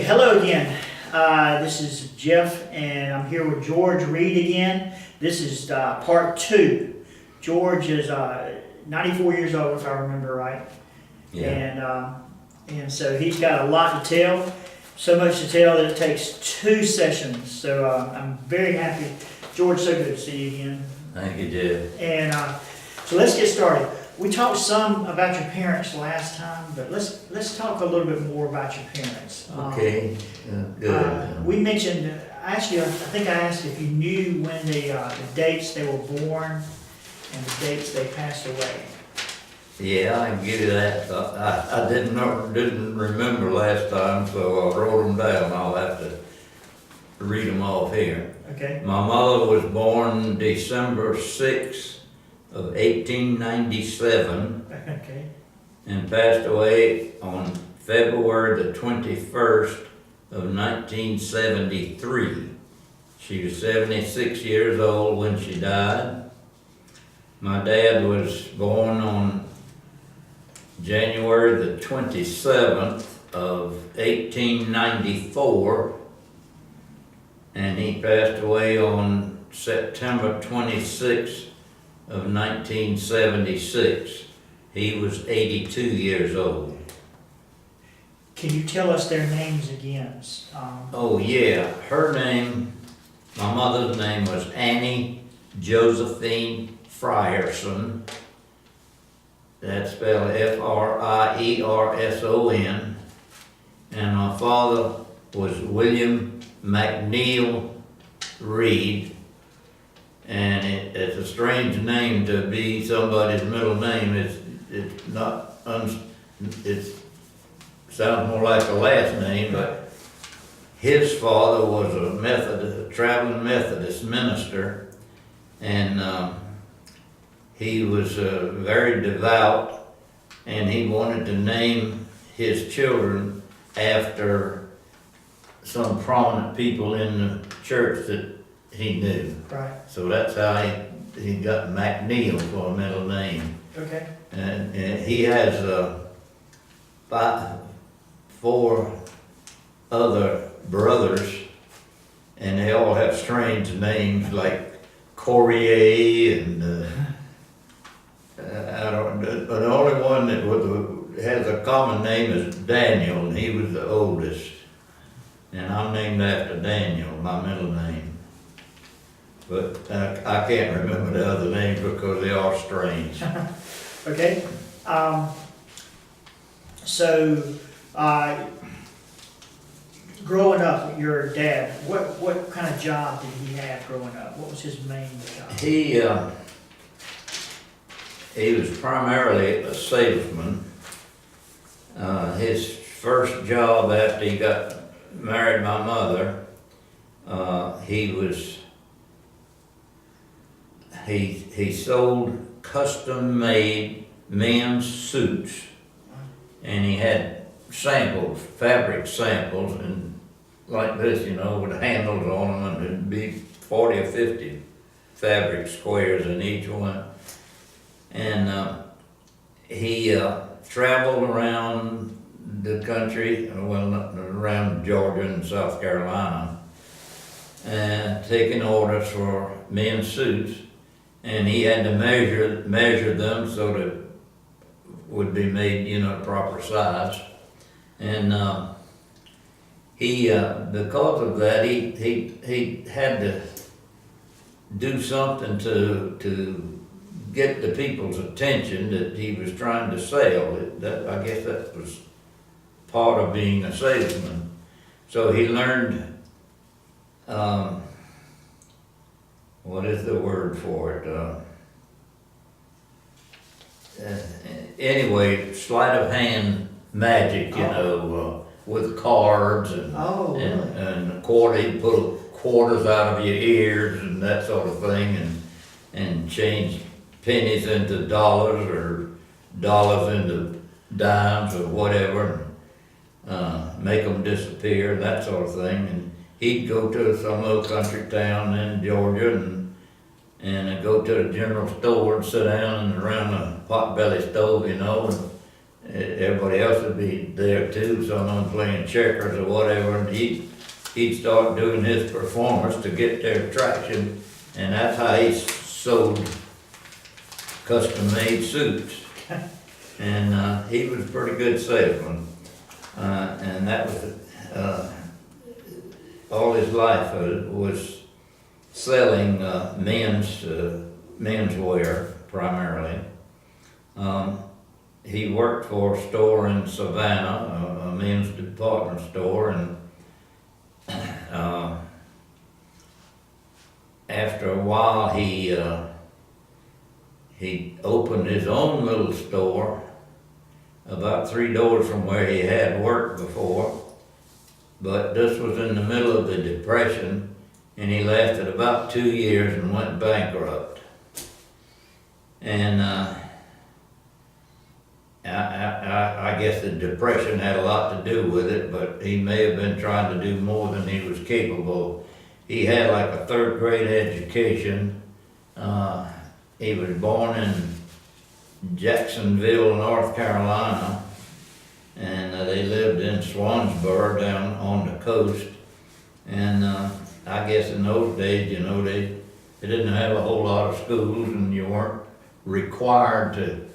Hello again. This is Jeff, and I'm here with George Reid again. This is part two. George is 94 years old, if I remember right. Yeah. And so he's got a lot to tell. So much to tell that it takes two sessions. So I'm very happy. George, so good to see you again. Thank you, Jeff. And so let's get started. We talked some about your parents last time, but let's talk a little bit more about your parents. Okay, good. We mentioned, actually, I think I asked if you knew when the dates they were born and the dates they passed away. Yeah, I can give you that. I didn't remember last time, so I wrote them down. I'll have to read them off here. Okay. My mother was born December 6th of 1897 Okay. and passed away on February the 21st of 1973. She was 76 years old when she died. My dad was born on January the 27th of 1894, and he passed away on September 26th of 1976. He was 82 years old. Can you tell us their names again? Oh yeah, her name, my mother's name was Annie Josephine Frierson. That's spelled Frierson. And my father was William McNeil Reid. And it's a strange name to be somebody's middle name. It's not, it sounds more like a last name, but his father was a traveling Methodist minister, and he was very devout, and he wanted to name his children after some prominent people in the church that he knew. Right. So that's how he got McNeil for a middle name. Okay. And he has four other brothers, and they all have strange names like Corrier and I don't. The only one that has a common name is Daniel, and he was the oldest. And I'm named after Daniel, my middle name. But I can't remember the other names because they are strange. Okay. So, growing up, your dad, what kind of job did he have growing up? What was his main job? He was primarily a salesman. His first job after he got married my mother, he sold custom-made men's suits, and he had samples, fabric samples, and like this, with handles on them, and it'd be 40 or 50 fabric squares in each one. And he traveled around the country, around Georgia and South Carolina, and taking orders for men's suits. And he had to measure them so that it would be made, proper size. And because of that, he had to do something to get the people's attention that he was trying to sell. I guess that was part of being a salesman. So he learned, what is the word for it? Anyway, sleight of hand magic, with cards and he'd pull quarters out of your ears and that sort of thing, and change pennies into dollars or dollars into dimes or whatever, make them disappear, that sort of thing. And he'd go to some little country town in Georgia and go to the general store and sit down and around a potbelly stove, everybody else would be there too, someone playing checkers or whatever, and he'd start doing his performance to get their attraction, and that's how he sold custom-made suits. And he was a pretty good salesman, and that was all his life was selling menswear primarily. He worked for a store in Savannah, a men's department store, and after a while he opened his own little store about 3 doors from where he had worked before. But this was in the middle of the Depression, and he lasted about 2 years and went bankrupt. And I guess the Depression had a lot to do with it, but he may have been trying to do more than he was capable. He had like a 3rd grade education. He was born in Jacksonville, North Carolina, and they lived in Swansboro down on the coast. And I guess in those days, you know, they didn't have a whole lot of schools, and you weren't required to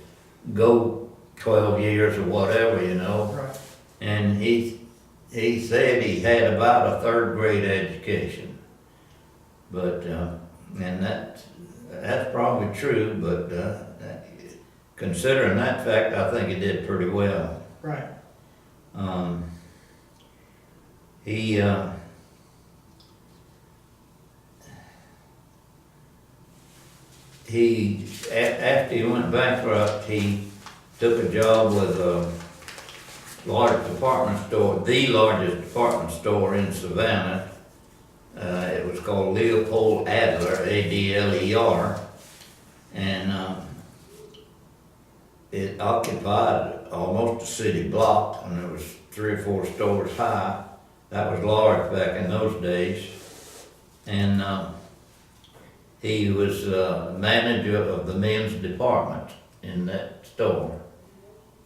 go 12 years or whatever, you know. Right. And he said he had about a 3rd grade education. But, and that's probably true, but considering that fact, I think he did pretty well. Right. After he went bankrupt, he took a job with a large department store, the largest department store in Savannah. It was called Leopold Adler, Adler, and it occupied almost a city block, and it was 3 or 4 stories high. That was large back in those days. And he was manager of the men's department in that store,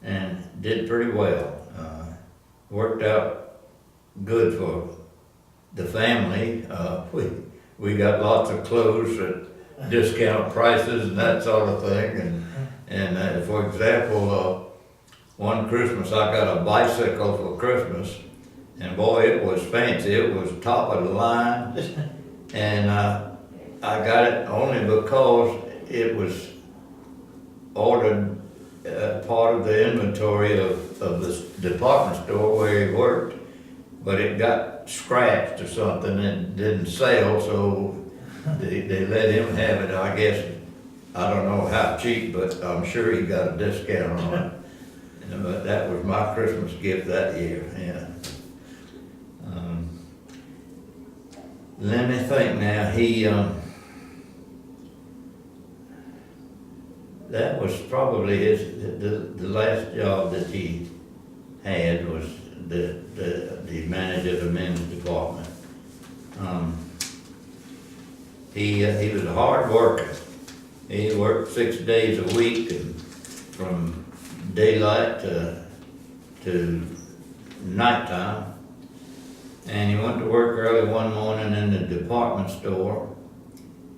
and did pretty well. Worked out good for the family. We got lots of clothes at discount prices and that sort of thing. And for example, one Christmas I got a bicycle for Christmas, and boy, it was fancy. It was top of the line, and I got it only because it was ordered part of the inventory of this department store where he worked, but it got scratched or something and didn't sell, so they let him have it. I guess, I don't know how cheap, but I'm sure he got a discount on it. But that was my Christmas gift that year, yeah. Let me think now. That was probably the last job that he had, was the manager of the men's department. He was a hard worker. He worked 6 days a week, and from daylight to nighttime. And he went to work early one morning in the department store,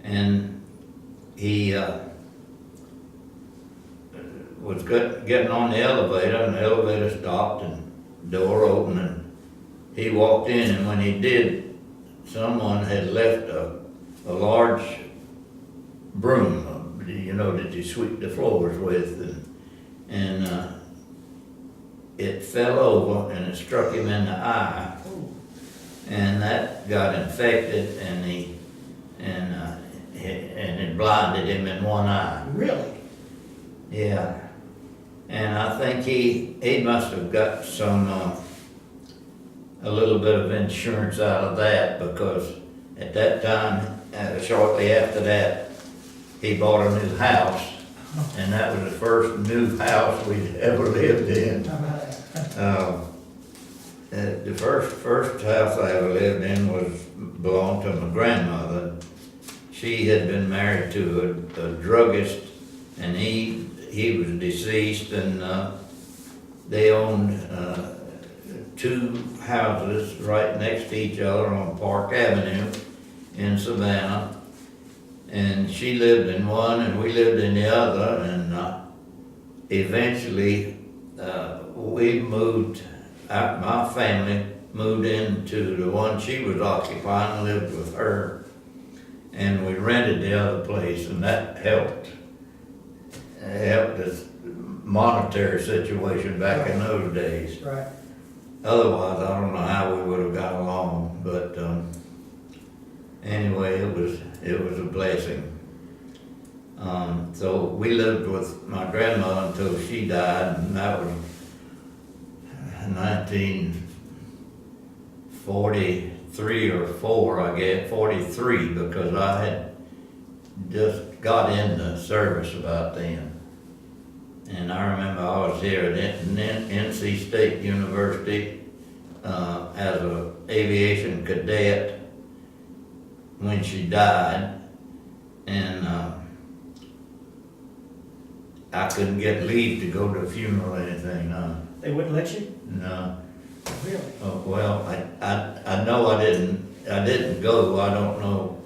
and he was getting on the elevator, and the elevator stopped and door opened, and he walked in, and when he did, someone had left a large broom, you know, that you sweep the floors with, and it fell over and it struck him in the eye, and that got infected, and it blinded him in one eye. Really? Yeah. And I think he must have got a little bit of insurance out of that, because at that time, shortly after that, he bought a new house, and that was the first new house we'd ever lived in. The first house I ever lived in belonged to my grandmother. She had been married to a druggist, and he was deceased, and they owned, two houses right next to each other on Park Avenue in Savannah. And she lived in one and we lived in the other, and eventually we moved, my family moved into the one she was occupying and lived with her. And we rented the other place, and that helped. It helped us monetary situation back in those days. Right. Otherwise, I don't know how we would have got along, but anyway, it was a blessing. So we lived with my grandmother until she died, and that was 1943 or 4, I guess, 43, because I had just got in the service about then. And I remember I was here at NC State University as an aviation cadet when she died, and I couldn't get leave to go to a funeral or anything, no. They wouldn't let you? No. Really? Oh, well, I know I didn't go, I don't know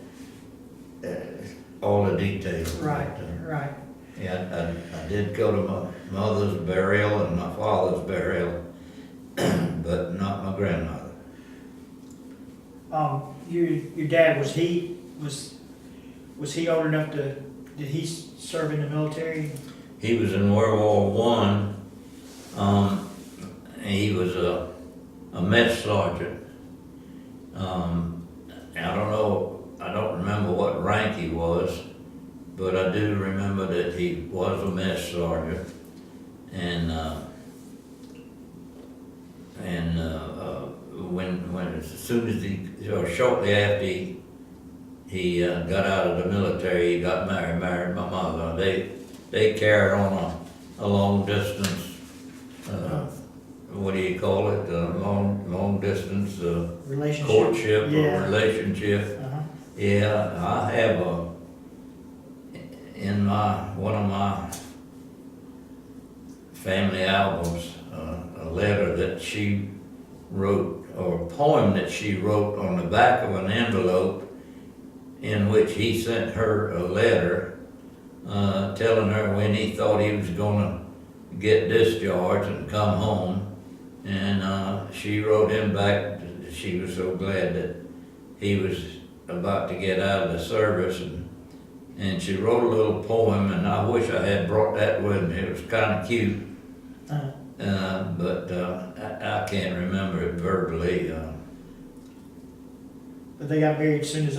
all the details. Right, But, right. yeah, I did go to my mother's burial and my father's burial, but not my grandmother. Your dad, was he old enough to, did he serve in the military? He was in World War I. He was a mess sergeant. I don't remember what rank he was, but I do remember that he was a mess sergeant. And as soon as or shortly after he got out of the military, he got married my mother. They carried on a long distance, what do you call it? Long distance Relationship? courtship Yeah. or relationship. Uh-huh. Yeah, I have in one of my family albums, a letter that she wrote, or a poem that she wrote on the back of an envelope, in which he sent her a letter telling her when he thought he was gonna get discharged and come home. And she wrote him back that she was so glad that he was about to get out of the service, and she wrote a little poem, and I wish I had brought that with me. It was kind of cute. But I can't remember it verbally. But they got married as soon as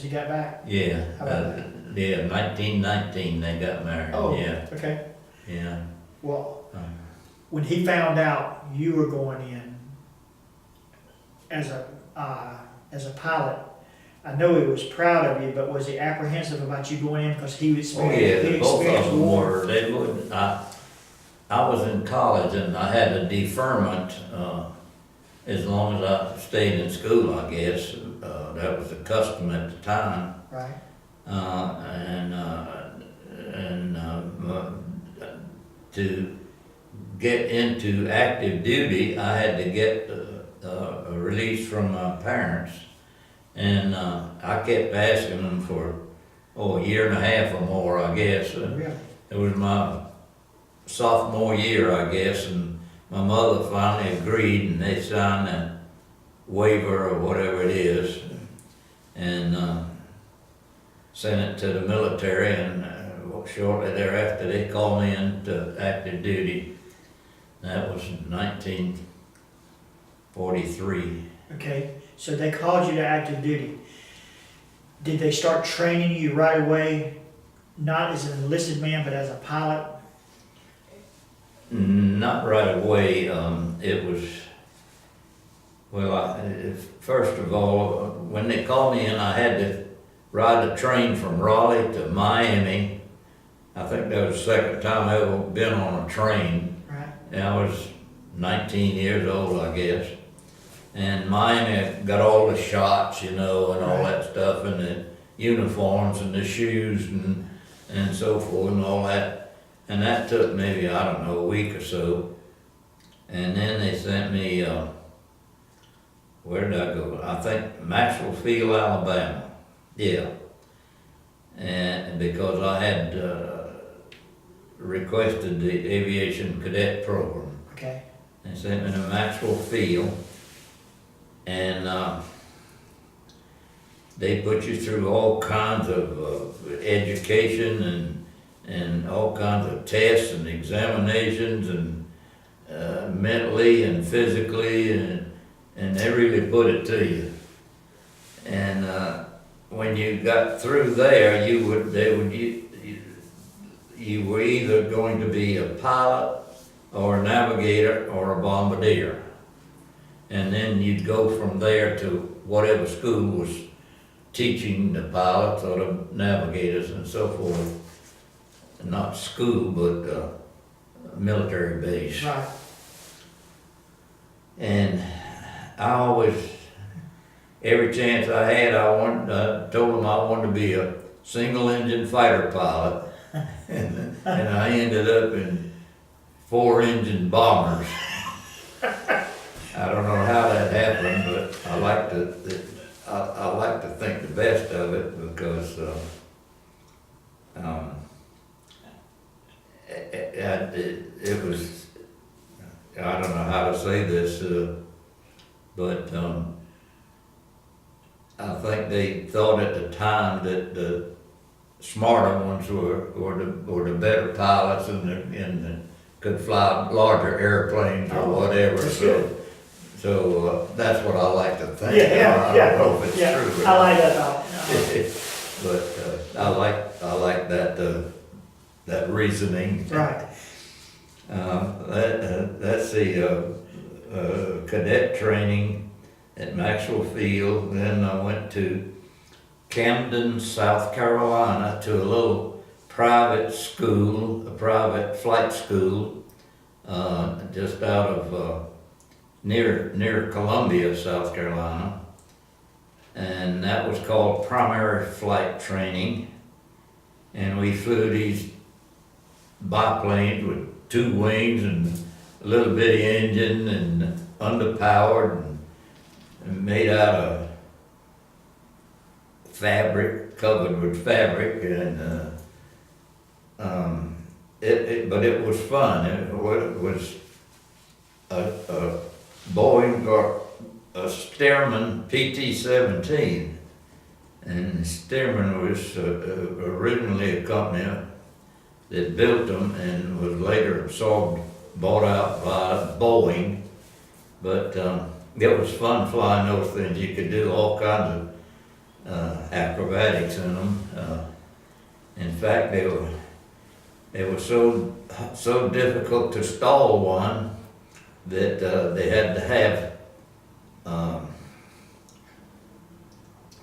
he got back? Yeah, How about that? yeah, 1919 they got married. Oh, Yeah, okay. yeah. Well, when he found out you were going in as a pilot, I know he was proud of you, but was he apprehensive about you going in because he was Oh yeah, both of experienced them war? were. They would. I was in college and I had a deferment as long as I stayed in school, I guess. That was the custom at the time. Right. To get into active duty, I had to get a release from my parents. And I kept asking them for, a year and a half or more, I guess. Really? It was my sophomore year, I guess, and my mother finally agreed, and they signed a waiver or whatever it is, and sent it to the military, and shortly thereafter they called me into active duty. That was 1943. Okay, so they called you to active duty. Did they start training you right away, not as an enlisted man, but as a pilot? Not right away. It was, first of all, when they called me in, I had to ride a train from Raleigh to Miami. I think that was the second time I ever been on a train. Right. And I was 19 years old, I guess. And Miami got all the shots, and all that stuff, and the uniforms and the shoes and so forth and all that. And that took maybe, I don't know, a week or so. And then they sent me, where did I go? I think Maxwell Field, Alabama. Yeah. And because I had requested the aviation cadet program. Okay. They sent me to Maxwell Field, and they put you through all kinds of education and all kinds of tests and examinations and mentally and physically, and they really put it to you. And when you got through there, you were either going to be a pilot or a navigator or a bombardier. And then you'd go from there to whatever school was teaching the pilots or the navigators and so forth. Not school, but military base. Right. And I always, every chance I had, I told them I wanted to be a single engine fighter pilot. And I ended up in 4-engine bombers. I don't know how that happened, but I like to think the best of it because it was, I don't know how to say this, but I think they thought at the time that the smarter ones were the better pilots and could fly larger airplanes or whatever. That's good. So that's what I like to think. Yeah. I don't know if it's true. I like that thought. But I like that reasoning. Right. That's the cadet training at Maxwell Field. Then I went to Camden, South Carolina, to a little private school, a private flight school, just out of near Columbia, South Carolina, and that was called Primary Flight Training. And we flew these biplanes with 2 wings and a little bitty engine and underpowered and made out of fabric, covered with fabric, and but it was fun. It was a Boeing or a Stearman PT-17, and Stearman was originally a company that built them and was later bought out by Boeing. But it was fun flying those things. You could do all kinds of acrobatics in them. In fact, they were so difficult to stall one that they had to have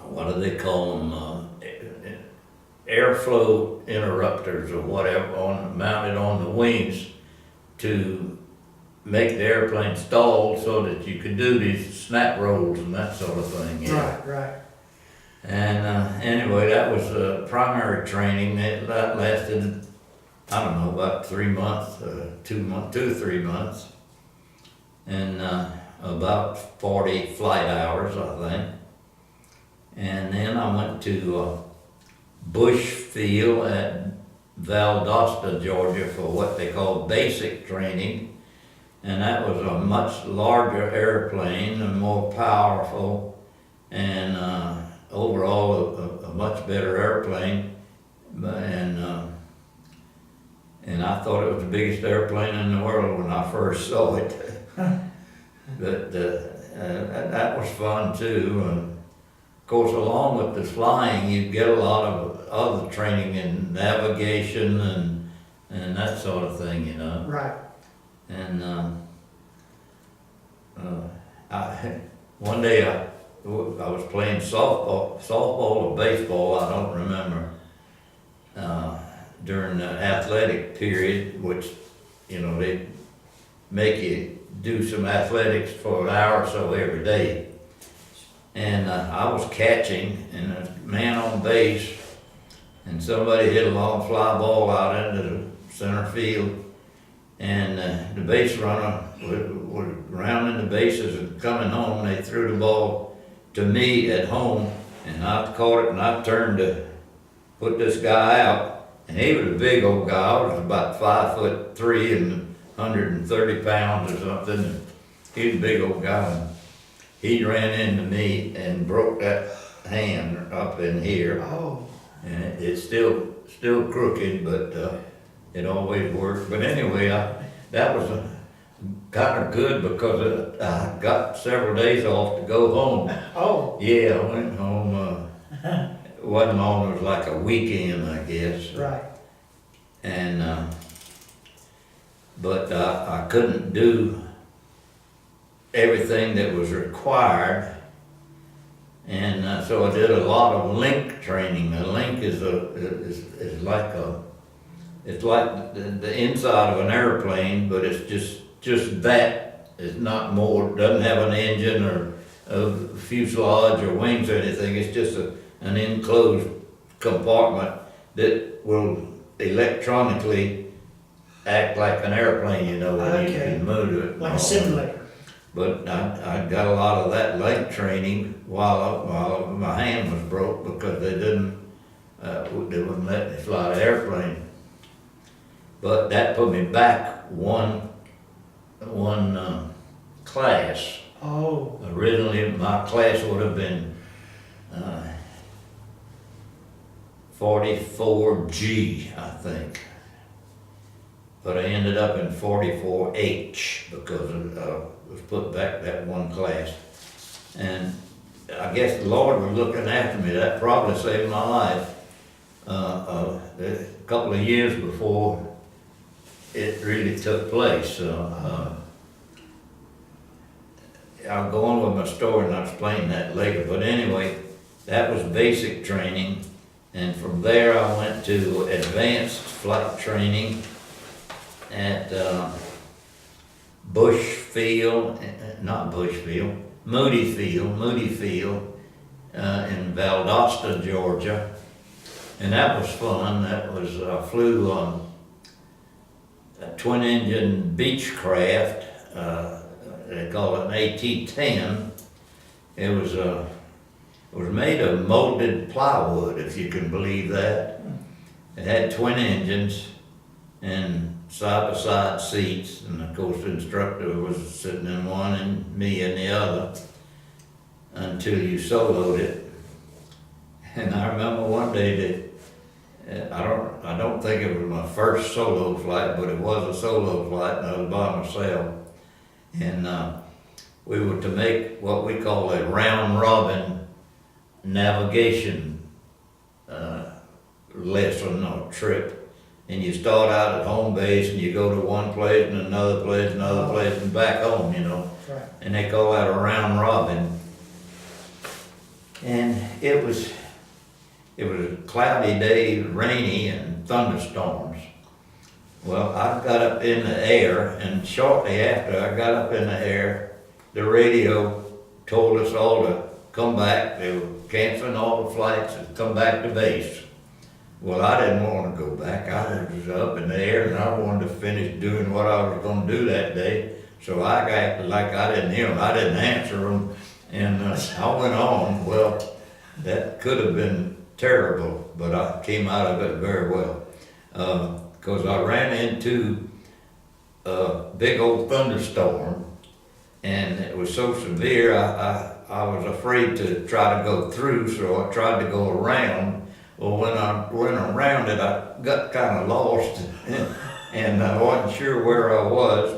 what do they call them? Airflow interrupters or whatever mounted on the wings to make the airplane stall so that you could do these snap rolls and that sort of thing. Yeah. Right. And anyway, that was primary training. That lasted, I don't know, about 3 months, 2 to 3 months, and about 40 flight hours, I think. And then I went to Bush Field at Valdosta, Georgia, for what they call basic training. And that was a much larger airplane and more powerful, and overall a much better airplane. And I thought it was the biggest airplane in the world when I first saw it. But that was fun too. And of course, along with the flying, you get a lot of other training in navigation and that sort of thing, you know. Right. And one day I was playing softball or baseball, I don't remember, during the athletic period, which, you know, they make you do some athletics for an hour or so every day. And I was catching, and a man on base, and somebody hit a long fly ball out into the center field, And the base runner was rounding the bases and coming home. They threw the ball to me at home, and I caught it and I turned to put this guy out. And he was a big old guy. I was about 5'3" and 130 pounds or something. He was a big old guy. And he ran into me and broke that hand up in here. Oh, And it's still crooked, but it always worked. But anyway, that was kind of good because I got several days off to go home. oh, Yeah, I went home. It wasn't long, it was like a weekend, I guess. right. And but I couldn't do everything that was required. And so I did a lot of link training. A link is like it's like the inside of an airplane, but it's just that. It's not more. It doesn't have an engine or a fuselage or wings or anything. It's just an enclosed compartment that will electronically act like an airplane. You know, when you can move it. Like a simulator. But I got a lot of that link training while my hand was broke because they wouldn't let me fly the airplane. But that put me back one class. Oh, Originally, my class would have been 44G, I think. But I ended up in 44H because was put back that one class. And I guess the Lord was looking after me. That probably saved my life. A couple of years before it really took place. I'll go on with my story and I'll explain that later. But anyway, that was basic training. And from there I went to advanced flight training at Moody Field in Valdosta, Georgia. And that was fun. I flew a twin-engine Beechcraft. They call it an AT-10. It was made of molded plywood, if you can believe that. It had twin engines and side-by-side seats, and of course the instructor was sitting in one and me in the other until you soloed it. And I remember one day that I don't think it was my first solo flight, but it was a solo flight, and I was by myself. And we were to make what we call a round-robin navigation lesson or trip. And you start out at home base and you go to one place and another place, and back home, you know. right. And they call that a round robin. And it was a cloudy day, rainy and thunderstorms. Well, I got up in the air, and shortly after I got up in the air, the radio told us all to come back. They were canceling all the flights and come back to base. Well, I didn't want to go back. I was up in the air and I wanted to finish doing what I was going to do that day. So I acted like I didn't hear them. I didn't answer them. And I went on. Well, that could have been terrible, but I came out of it very well. Because I ran into a big old thunderstorm, and it was so severe I was afraid to try to go through, so I tried to go around. Well, when I went around it, I got kind of lost, and I wasn't sure where I was,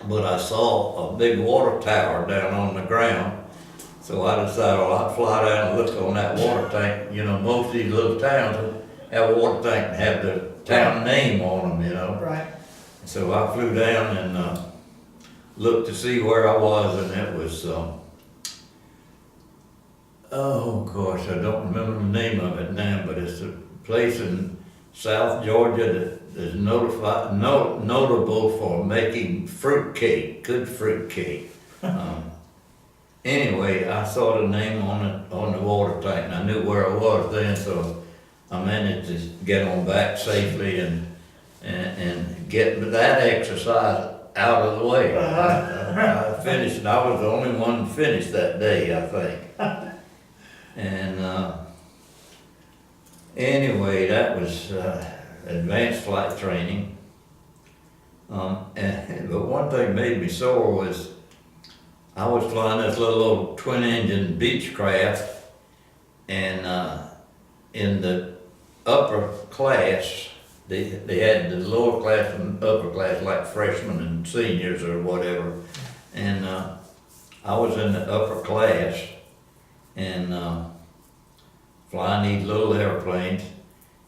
but I saw a big water tower down on the ground. So I decided, well, I'd fly down and look on that water tank. You know, most of these little towns have a water tank and have the town name on them, you know. Right. So I flew down and looked to see where I was, and it was, oh gosh, I don't remember the name of it now, but it's a place in South Georgia that is notable for making fruitcake, good fruitcake. Anyway, I saw the name on the water tank, and I knew where I was then, so I managed to get on back safely and get that exercise out of the way. I finished, and I was the only one to finish that day, I think. And anyway, that was advanced flight training. But one thing made me sore was I was flying this little old twin-engine Beechcraft, and in the upper class, they had the lower class and upper class, like freshmen and seniors or whatever. And I was in the upper class and flying these little airplanes,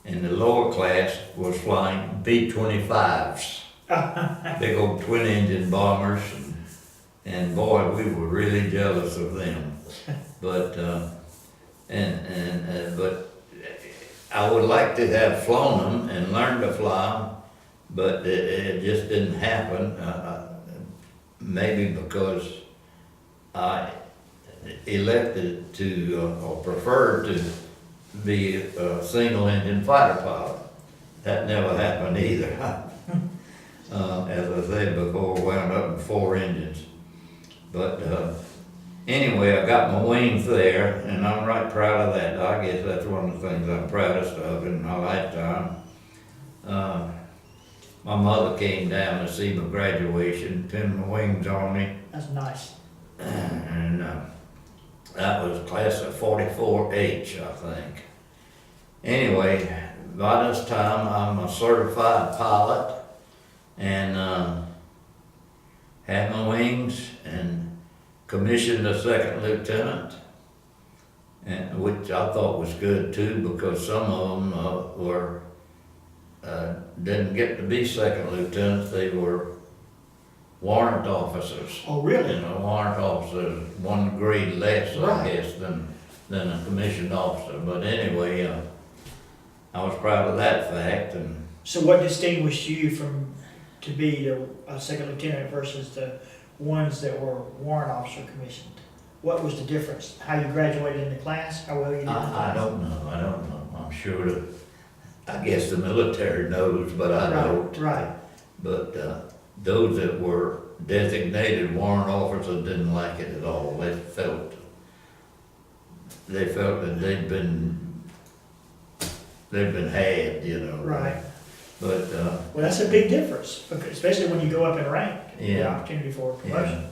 and the lower class was flying B-25s, big old twin-engine bombers. And boy, we were really jealous of them. But but I would like to have flown them and learned to fly them, but it just didn't happen. Maybe because I elected to or preferred to be a single-engine fighter pilot. That never happened either. As I said before, wound up in 4 engines. But anyway, I got my wings there, and I'm right proud of that. I guess that's one of the things I'm proudest of in my lifetime. My mother came down to see my graduation, pinned my wings on me. That's nice. And that was class of 44H, I think. Anyway, by this time, I'm a certified pilot, and had my wings and commissioned a second lieutenant, and which I thought was good too, because some of them didn't get to be second lieutenants. They were warrant officers. Oh, really? You know, warrant officers, 1 grade less, Right. I guess, than a commissioned officer. But anyway, I was proud of that fact. And So what distinguished you to be a second lieutenant versus the ones that were warrant officer commissioned? What was the difference? How you graduated in the class? How well you did in the I class? don't know. I'm sure that, I guess the military knows, but I don't. Right. But those that were designated warrant officers didn't like it at all. They felt that they'd been had, you know. Right. But Well, that's a big difference, especially when you go up in rank. The Yeah. opportunity for a promotion. yeah.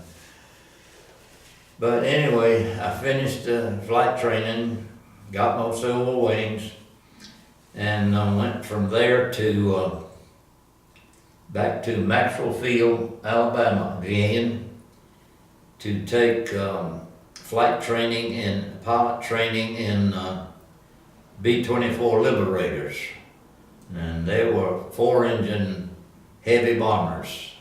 But anyway, I finished flight training, got my silver wings, and went from there to back to Maxwell Field, Alabama again, to take flight training and pilot training in B-24 Liberators. And they were 4-engine heavy bombers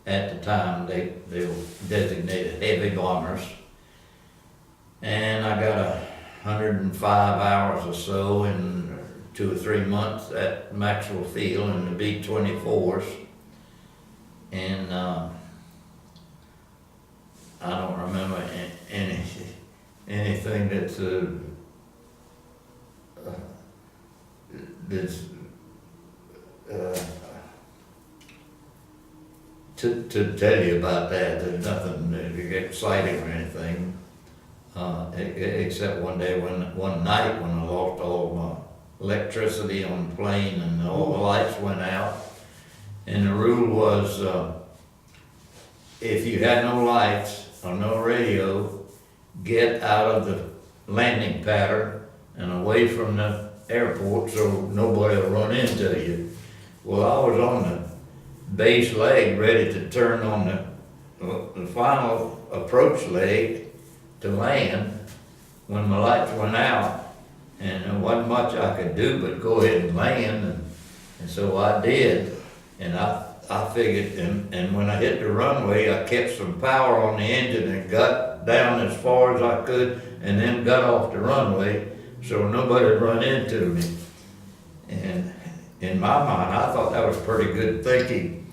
at the time. They were designated heavy bombers. And I got 105 hours or so in 2 or 3 months at Maxwell Field in the B-24s. And I don't remember anything that's to tell you about that. There's nothing exciting or anything, except one night when I lost all my electricity on the plane and all the lights went out. And the rule was, if you had no lights or no radio, get out of the landing pattern and away from the airport so nobody will run into you. Well, I was on the base leg ready to turn on the final approach leg to land when my lights went out, and there wasn't much I could do but go ahead and land, and so I did. And I figured, and when I hit the runway, I kept some power on the engine and got down as far as I could, and then got off the runway so nobody would run into me. And in my mind, I thought that was pretty good thinking.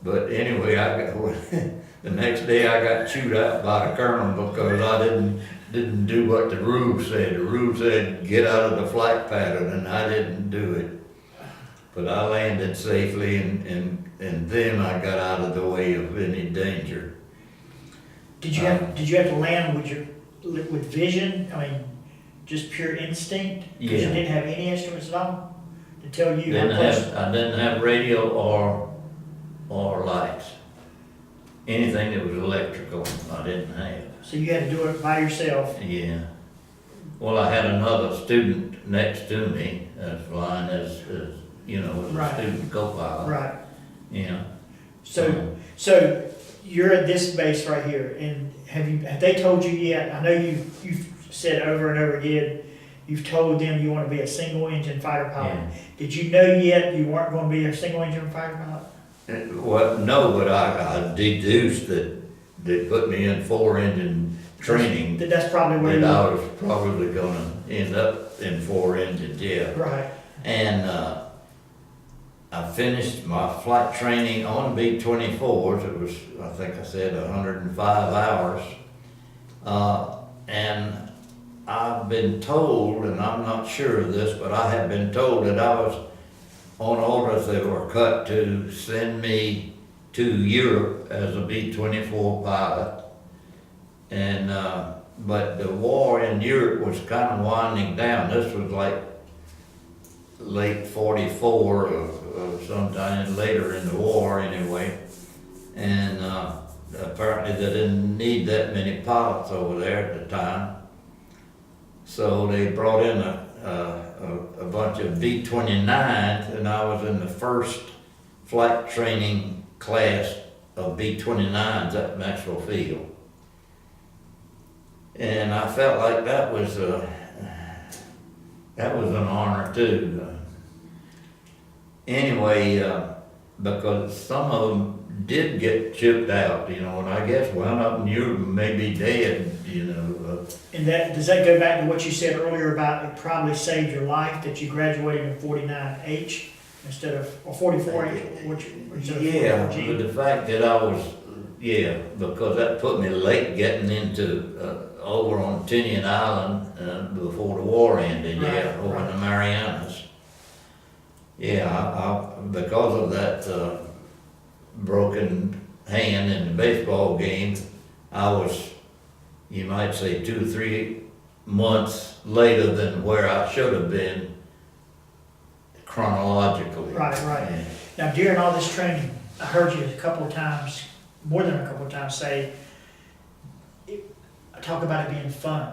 But anyway, the next day I got chewed out by the colonel because I didn't do what the rule said. The rule said get out of the flight pattern, and I didn't do it. but I landed safely and then I got out of the way of any danger. Did you have to land with vision? I mean, just pure instinct? Because you Yeah. didn't have any instruments at all to tell you how Didn't close? have, I didn't have radio or lights. Anything that was electrical, I didn't have. So you had to do it by yourself? Yeah. Well, I had another student next to me, flying as you know, as a Right. student co-pilot. Right. Yeah. So you're at this base right here, and have they told you yet? I know you've said over and over again, you've told them you want to be a single engine fighter pilot. Yeah. Did you know yet you weren't going to be a single engine fighter pilot? Well, no, but I deduced that they put me in 4-engine training, That's probably where that you. I was probably gonna end up in 4 engines, yeah. Right. And I finished my flight training on B-24s. It was, I think I said 105 hours. And I've been told, and I'm not sure of this, but I have been told that I was on orders that were cut to send me to Europe as a B-24 pilot. And, but the war in Europe was kind of winding down. This was like late 44 or sometime later in the war anyway. And apparently they didn't need that many pilots over there at the time. So they brought in a bunch of B-29s, and I was in the first flight training class of B-29s at Maxwell Field. And I felt like that was an honor too. Anyway, because some of them did get chipped out, you know, and I guess wound up in Europe and may be dead, you know. And does that go back to what you said earlier about it probably saved your life, that you graduated in 49H instead of, or 44H, instead of Yeah, 44G? but the fact that I was, yeah, because that put me late getting into, over on Tinian Island, before the war ended, Right, yeah, over in right. the Marianas. Yeah, I because of that, broken hand in the baseball game, I was, you might say, 2 or 3 months later than where I should have been chronologically. Right. Yeah. Now, during all this training, I heard you a couple of times, more than a couple of times, say, talk about it being fun.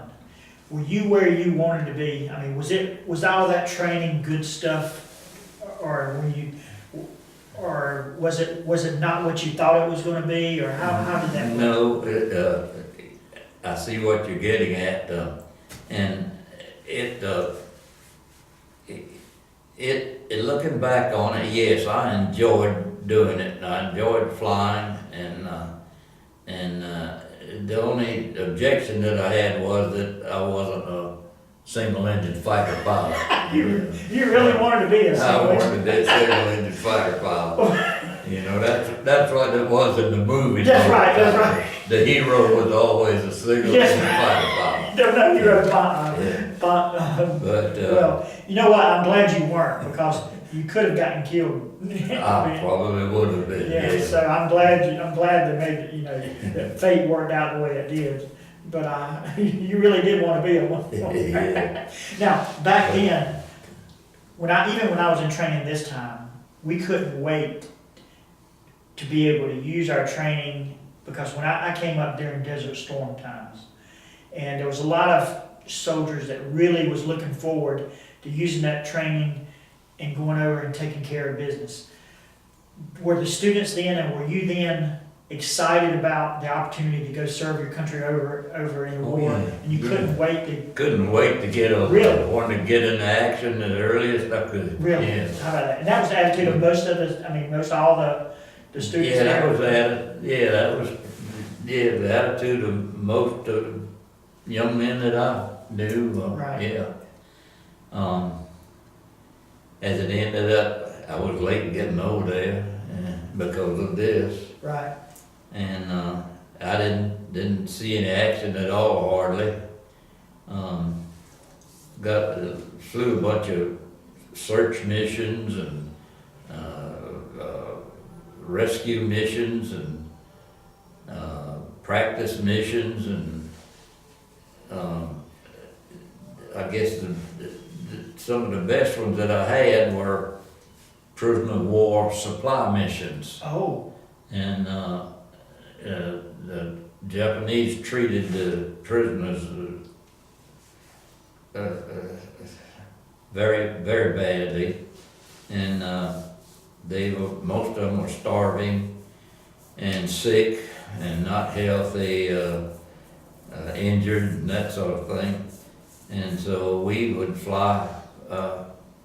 Were you where you wanted to be? I mean, was all that training good stuff, or was it not what you thought it was going to be, or how did that work? No, I see what you're getting at, and looking back on it, yes, I enjoyed doing it. I enjoyed flying, and the only objection that I had was that I wasn't a single-engine fighter pilot. You really wanted to be a I single wanted engine. to be a single-engine fighter pilot. You know, that's what it was in the movies. That's right. The hero was always a single-engine Yes. fighter pilot. Don't know if you're a Yeah. But well, you know what? I'm glad you weren't, because you could have gotten killed. I probably would have been. Yeah, so I'm glad they made it, you know, that fate worked out the way it did. But you really did want to be a one. Yeah. Now, back then, when I was in training this time, we couldn't wait to be able to use our training, because when I came up during Desert Storm times, and there was a lot of soldiers that really was looking forward to using that training and going over and taking care of business. Were the students then, and were you then excited about the opportunity to go serve your country over in the war? Yeah. And you couldn't wait to, Couldn't wait to get over. Really? I wanted to get into action as early as I could. really, Yeah. how about that? And that was the attitude of most all the students Yeah, that there. was the attitude of most young men that I knew. Right. Yeah. As it ended up, I was late getting over there because of this, Right, and I didn't see any action at all hardly. Flew a bunch of search missions and rescue missions and practice missions, and I guess some of the best ones that I had were prisoner of war supply missions. Oh, And the Japanese treated the prisoners very, very badly, and most of them were starving and sick and not healthy, injured and that sort of thing. And so we would fly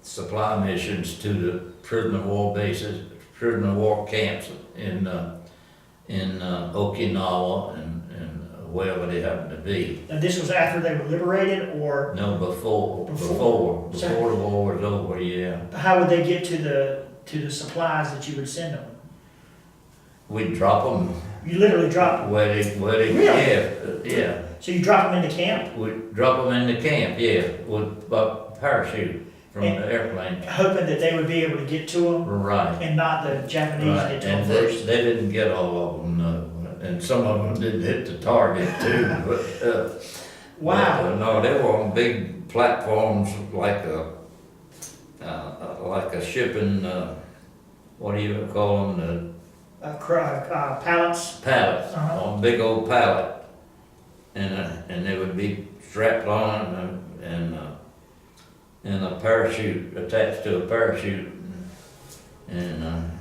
supply missions to the prisoner of war bases, prisoner of war camps in Okinawa and wherever they happened to be. and this was after they were liberated, or No, before Before. the war was over, yeah. how would they get to the supplies that you would send them? We'd drop them You literally drop them. where they, Really? yeah. So you drop them into camp, We'd drop them in the camp, yeah, with a parachute from And- the airplane. hoping that they would be able to get to them Right. and not the Japanese Right, get to them and first. they didn't get all of them, no, and some of them didn't hit the target too, but, Wow. no, they were on big platforms like a shipping, what do you call them, Pallets. the pallets, Uh-huh. on big old pallet. And they would be strapped on and a parachute, attached to a parachute. And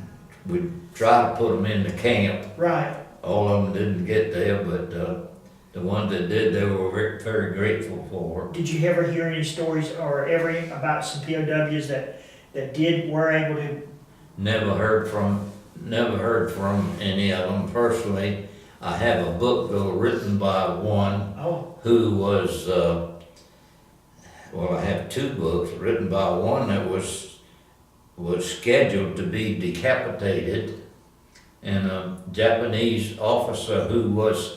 we'd try to put them in the camp. Right. All of them didn't get there, but the ones that did, they were very, very grateful for. Did you ever hear any stories or about some POWs that were able to? Never heard from any of them personally. I have a book though written by one Oh, who was, I have two books written by one that was scheduled to be decapitated, and a Japanese officer who lived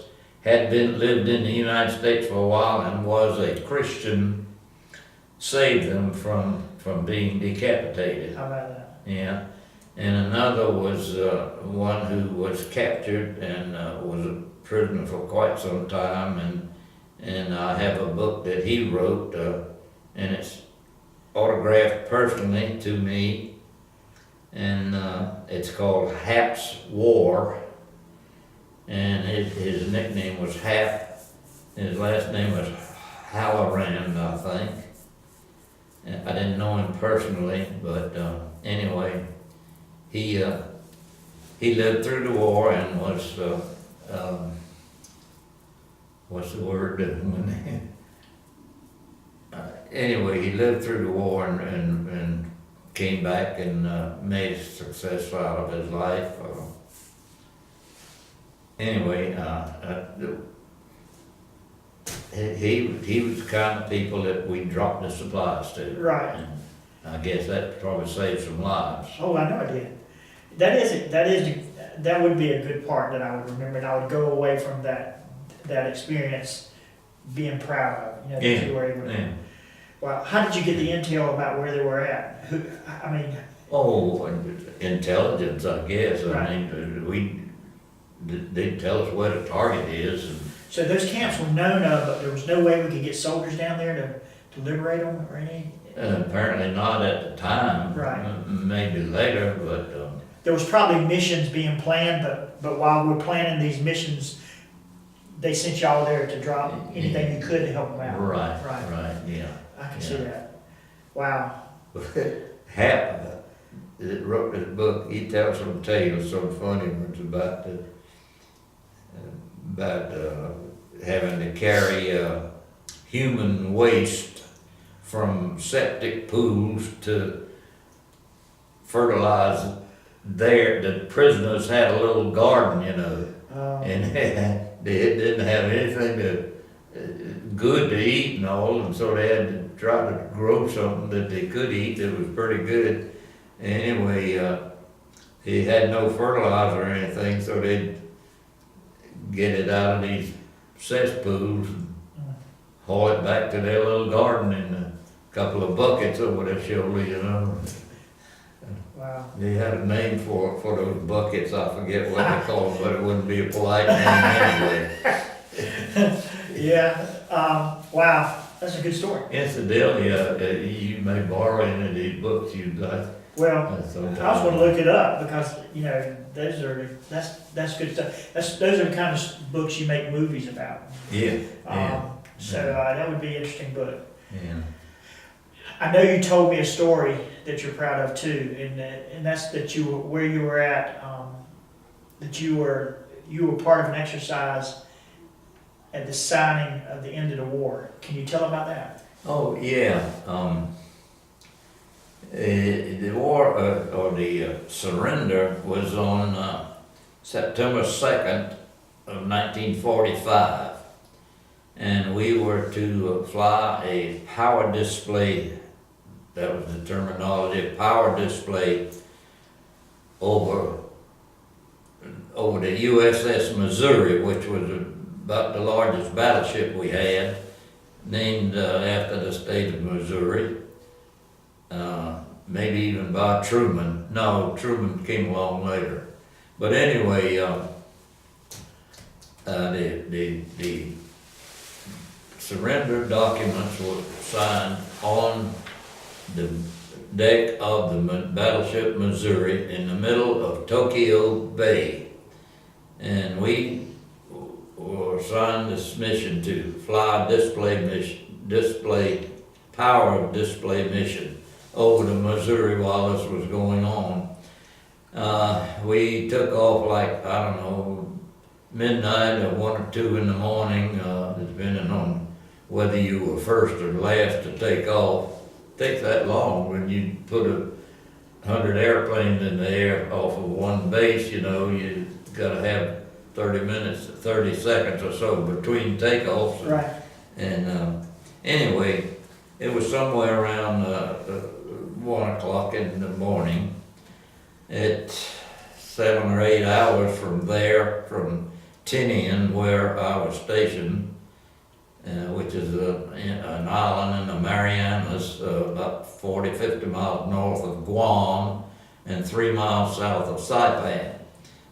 in the United States for a while and was a Christian, saved them from being decapitated. how about that? Yeah. And another was one who was captured and was a prisoner for quite some time, and I have a book that he wrote, and it's autographed personally to me, and it's called Hap's War, and his nickname was Hap, his last name was Halloran, I think. And I didn't know him personally, but anyway. He lived through the war and was, what's the word? Anyway, he lived through the war and came back and made a success out of his life. Anyway, he was the kind of people that we dropped the supplies to. Right. And I guess that probably saved some lives. Oh, I know it did. That would be a good part that I would remember, and I would go away from that experience being proud of, that Yeah, you were able to. Yeah. Well, how did you get the intel about where they were at? Oh, intelligence, I guess. Right. I mean, they'd tell us where the target is. And So those camps were known of, but there was no way we could get soldiers down there to liberate them or any? apparently not at the time. Right. Maybe later, but There was probably missions being planned, but while we're planning these missions, they sent y'all there to drop anything you could to help them out. right, yeah. I can see that. Wow. Hap that wrote this book, he tells some tales, some funny ones about having to carry human waste from septic pools to fertilize the prisoners had a little garden, and they didn't have anything good to eat and all, and so they had to try to grow something that they could eat that was pretty good. Anyway, he had no fertilizer or anything, so they'd get it out of these cesspools and haul it back to their little garden in a couple of buckets over their shoulder, Wow. They had a name for those buckets, I forget what they call them, but it wouldn't be a polite name anyway. Yeah, wow, that's a good story. Incidentally, you may borrow any of these books you got. Well, I was gonna look it up because, that's good stuff. Those are the kind of books you make movies about. Yeah, yeah. So, that would be an interesting book. Yeah. I know you told me a story that you're proud of too, and that's that you were, where you were at, that you were part of an exercise at the signing of the end of the war. Can you tell about that? Oh, yeah. The war, or the surrender was on September 2nd of 1945. And we were to fly a power display, that was the terminology, a power display over the USS Missouri, which was about the largest battleship we had, named after the state of Missouri. Maybe even by Truman. No, Truman came along later. But anyway, the surrender documents were signed on the deck of the battleship Missouri in the middle of Tokyo Bay. And we were assigned this mission to fly power display mission over the Missouri while this was going on. We took off like, I don't know, midnight or 1 or 2 in the morning, depending on whether you were first or last to take off. It takes that long when you put 100 airplanes in the air off of one base, you gotta have 30 seconds or so between takeoffs. Right. And anyway, it was somewhere around 1 o'clock in the morning. It's 7 or 8 hours from there, from Tinian, where I was stationed, which is an island in the Marianas, about 40, 50 miles north of Guam and 3 miles south of Saipan.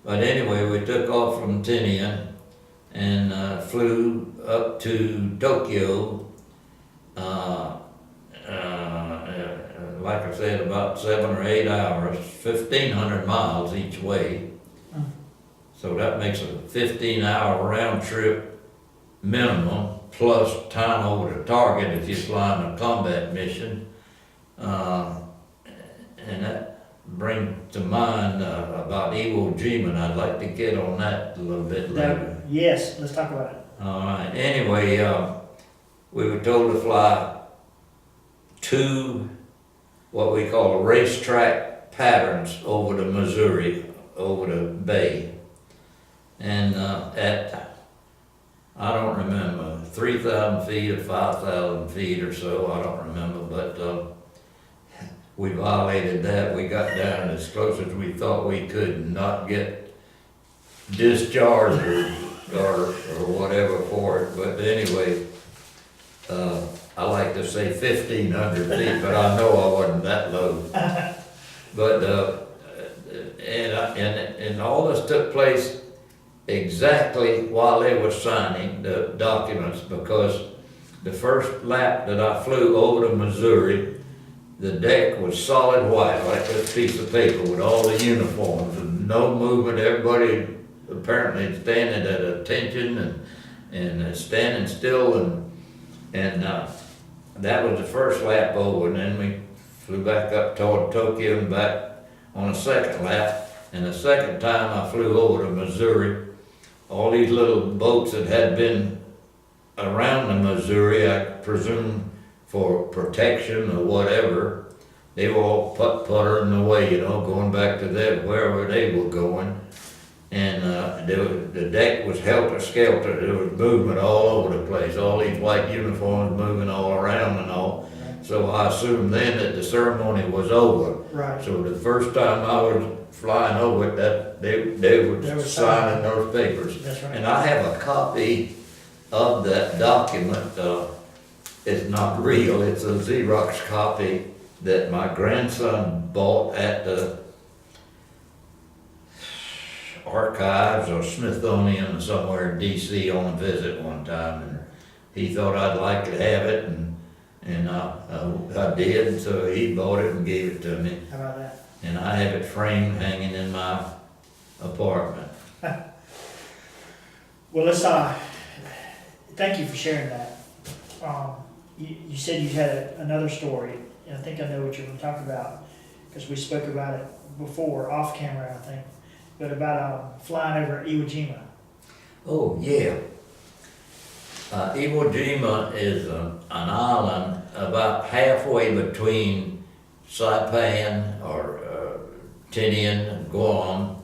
But anyway, we took off from Tinian and flew up to Tokyo, like I said, about 7 or 8 hours, 1,500 miles each way. So that makes a 15-hour round trip minimum, plus time over the target if you're flying a combat mission. And that brings to mind about Iwo Jima, and I'd like to get on that a little bit later. Yes, let's talk about it. All right, anyway, we were told to fly 2 what we call racetrack patterns over the Missouri, over the bay. And at, I don't remember, 3,000 feet or 5,000 feet or so, I don't remember, but we violated that. We got down as close as we thought we could and not get discharged or whatever for it. But anyway, I like to say 1,500 feet, but I know I wasn't that low. But and all this took place exactly while they were signing the documents, because the first lap that I flew over to Missouri, the deck was solid white, like this piece of paper with all the uniforms and no movement. Everybody apparently standing at attention and standing still, and that was the first lap over, and then we flew back up toward Tokyo and back on a second lap. And the second time I flew over to Missouri, all these little boats that had been around the Missouri, I presume for protection or whatever, they were all puttering away, going back to wherever they were going. And the deck was helter-skelter. There was movement all over the place, all these white uniforms moving all around and all. So I assumed then that the ceremony was over. Right. So the first time I was flying over it, that they were signing those papers. That's right. And I have a copy of that document. It's not real, it's a Xerox copy that my grandson bought at the Archives or Smithsonian or somewhere in DC on a visit one time, and he thought I'd like to have it, and I did, and so he bought it and gave it to me, How about that? and I have it framed hanging in my apartment. Well, let's, thank you for sharing that. You said you had another story, and I think I know what you're gonna talk about, because we spoke about it before, off camera, I think, but about flying over Iwo Jima. Oh, yeah. Iwo Jima is an island about halfway between Saipan or Tinian, Guam,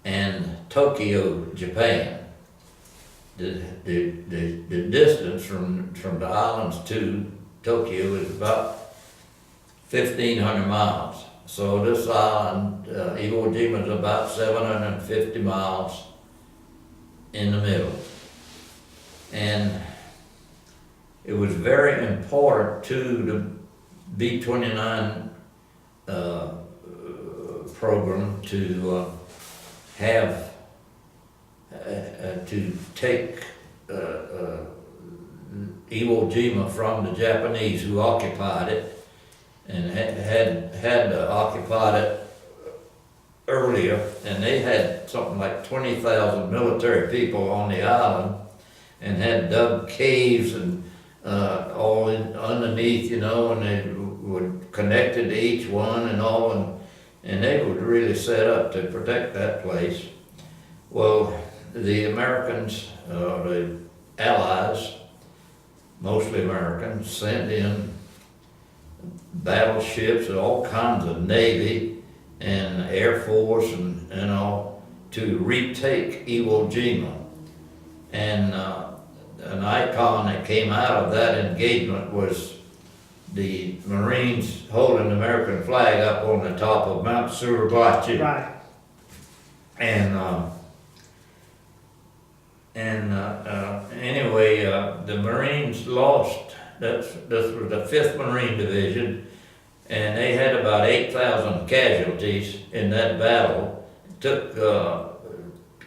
and Tokyo, Japan. The distance from the islands to Tokyo is about 1,500 miles. So this island, Iwo Jima, is about 750 miles in the middle. And it was very important to the B-29 program to have to take Iwo Jima from the Japanese who occupied it and had occupied it earlier, and they had something like 20,000 military people on the island and had dug caves and all underneath, you know, and they were connected to each one and all, and they were really set up to protect that place. Well, the Americans, the Allies, mostly Americans, sent in battleships and all kinds of Navy and Air Force and all to retake Iwo Jima. And an icon that came out of that engagement was the Marines holding the American flag up on the top of Mount Suribachi. Right. And anyway, the Marines lost. This was the 5th Marine Division, and they had about 8,000 casualties in that battle. It took a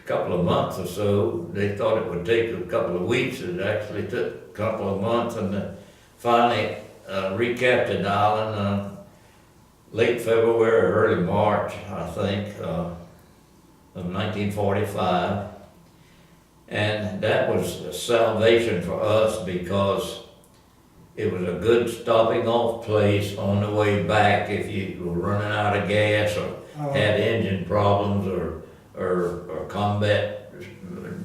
couple of months or so. They thought it would take a couple of weeks. It actually took a couple of months, and finally recaptured the island late February, early March, I think, of 1945. And that was a salvation for us because it was a good stopping off place on the way back if you were running out of gas or had engine problems or combat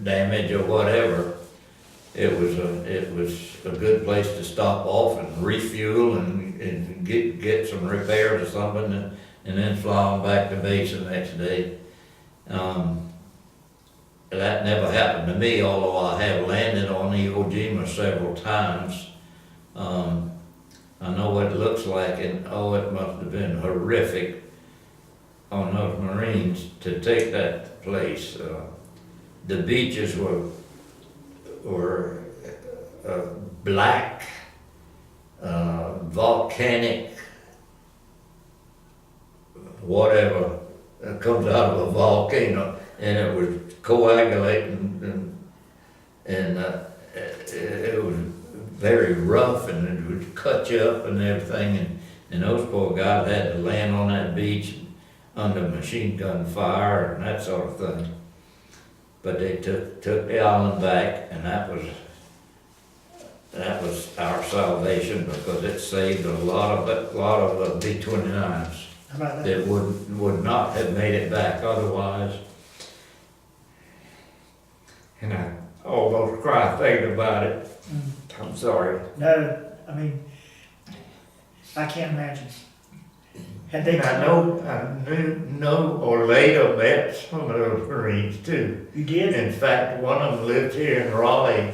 damage or whatever. It was a good place to stop off and refuel and get some repairs or something and then fly on back to base the next day. That never happened to me, although I have landed on Iwo Jima several times. I know what it looks like, and it must have been horrific on those Marines to take that place. The beaches were black, volcanic, whatever comes out of a volcano, and it was coagulating, and it was very rough, and it would cut you up and everything, and those poor guys had to land on that beach under machine gun fire and that sort of thing. But they took the island back, and that was our salvation because it saved a lot of the B-29s How about that? that would not have made it back otherwise. And I almost cry thinking about it. I'm sorry. No, I mean, I can't imagine. Had they And I know or later met some of those Marines too. You did? In fact, one of them lived here in Raleigh,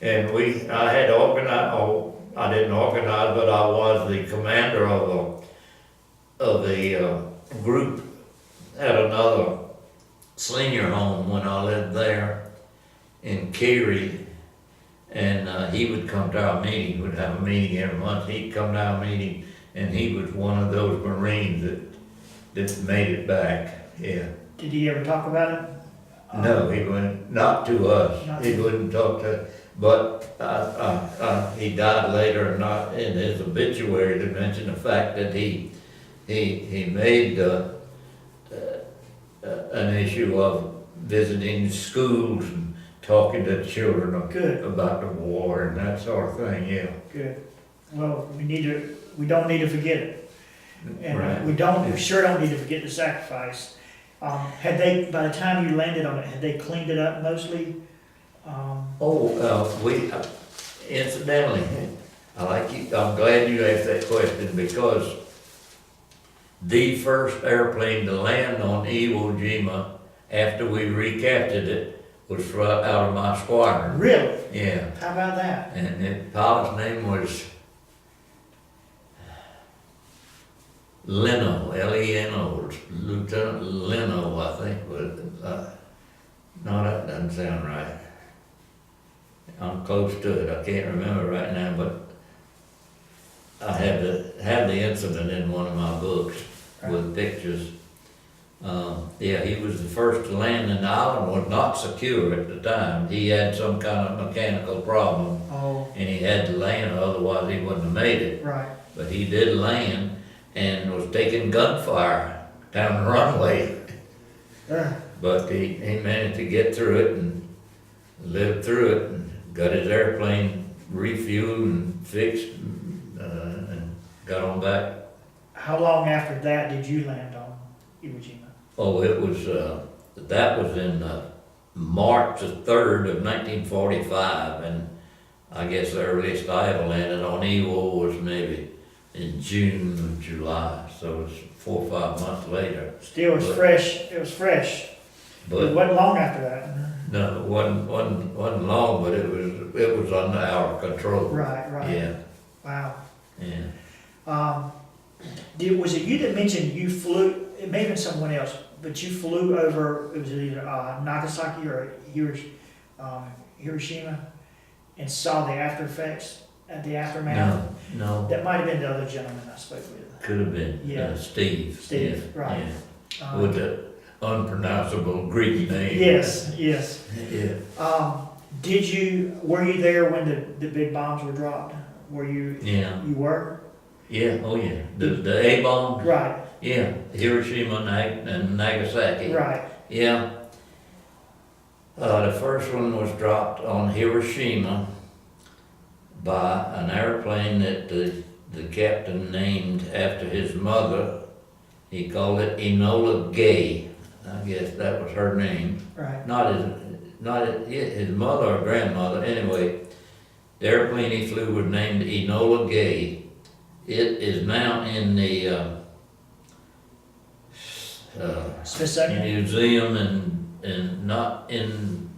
and I had organized, I didn't organize, but I was the commander of a group at another senior home when I lived there in Cary, and he would come to our meeting. We'd have a meeting every month. He'd come to our meeting, and he was one of those Marines that made it back, yeah. Did he ever talk about it? No, he wouldn't, not to us, Not he to- wouldn't talk to, but, he died later, not in his obituary to mention the fact that he made, an issue of visiting schools and talking to children Good. about the war and that sort of thing, yeah. Good. Well, we don't need to forget it. And Right. we sure don't need to forget the sacrifice. Had they, by the time you landed on it, had they cleaned it up mostly? Incidentally, I'm glad you asked that question because the first airplane to land on Iwo Jima after we recaptured it was out of my squadron. Really? Yeah, How about that? and the pilot's name was Leno, Leno, Lieutenant Leno, I think, but, no, that doesn't sound right. I'm close to it, I can't remember right now, but I have the incident in one of my books with pictures. Yeah, he was the first to land, and the island was not secure at the time. He had some kind of mechanical problem, Oh, and he had to land, otherwise he wouldn't have made it. right. But he did land and was taking gunfire down the runway. But he managed to get through it and lived through it and got his airplane refueled and fixed and got on back. How long after that did you land on Iwo Jima? Oh, it was, that was in March the 3rd of 1945, and I guess the earliest I ever landed on Iwo was maybe in June or July, so it was 4 or 5 months later. Still, it was fresh. It was fresh. It But wasn't long after that. no, it wasn't long, but it was under our control. Right, right. Yeah, Wow. yeah. Was it you that mentioned you flew, it may have been someone else, but you flew over, it was either Nagasaki or Hiroshima, and saw the after effects, the aftermath? No, That might have been the other gentleman I spoke with. could have been, Yeah. Steve. Steve, Yeah, right. yeah. With the unpronounceable Greek name. Yes, yes. Yeah, Were you there when the big bombs were dropped? Were you? yeah, You were? yeah, oh yeah. The A-bomb, Right, yeah, Hiroshima and Nagasaki. right. Yeah. The first one was dropped on Hiroshima by an airplane that the captain named after his mother. He called it Enola Gay. I guess that was her name. Right. Not his mother or grandmother. Anyway, the airplane he flew was named Enola Gay. It is now in the Smithsonian? museum and not in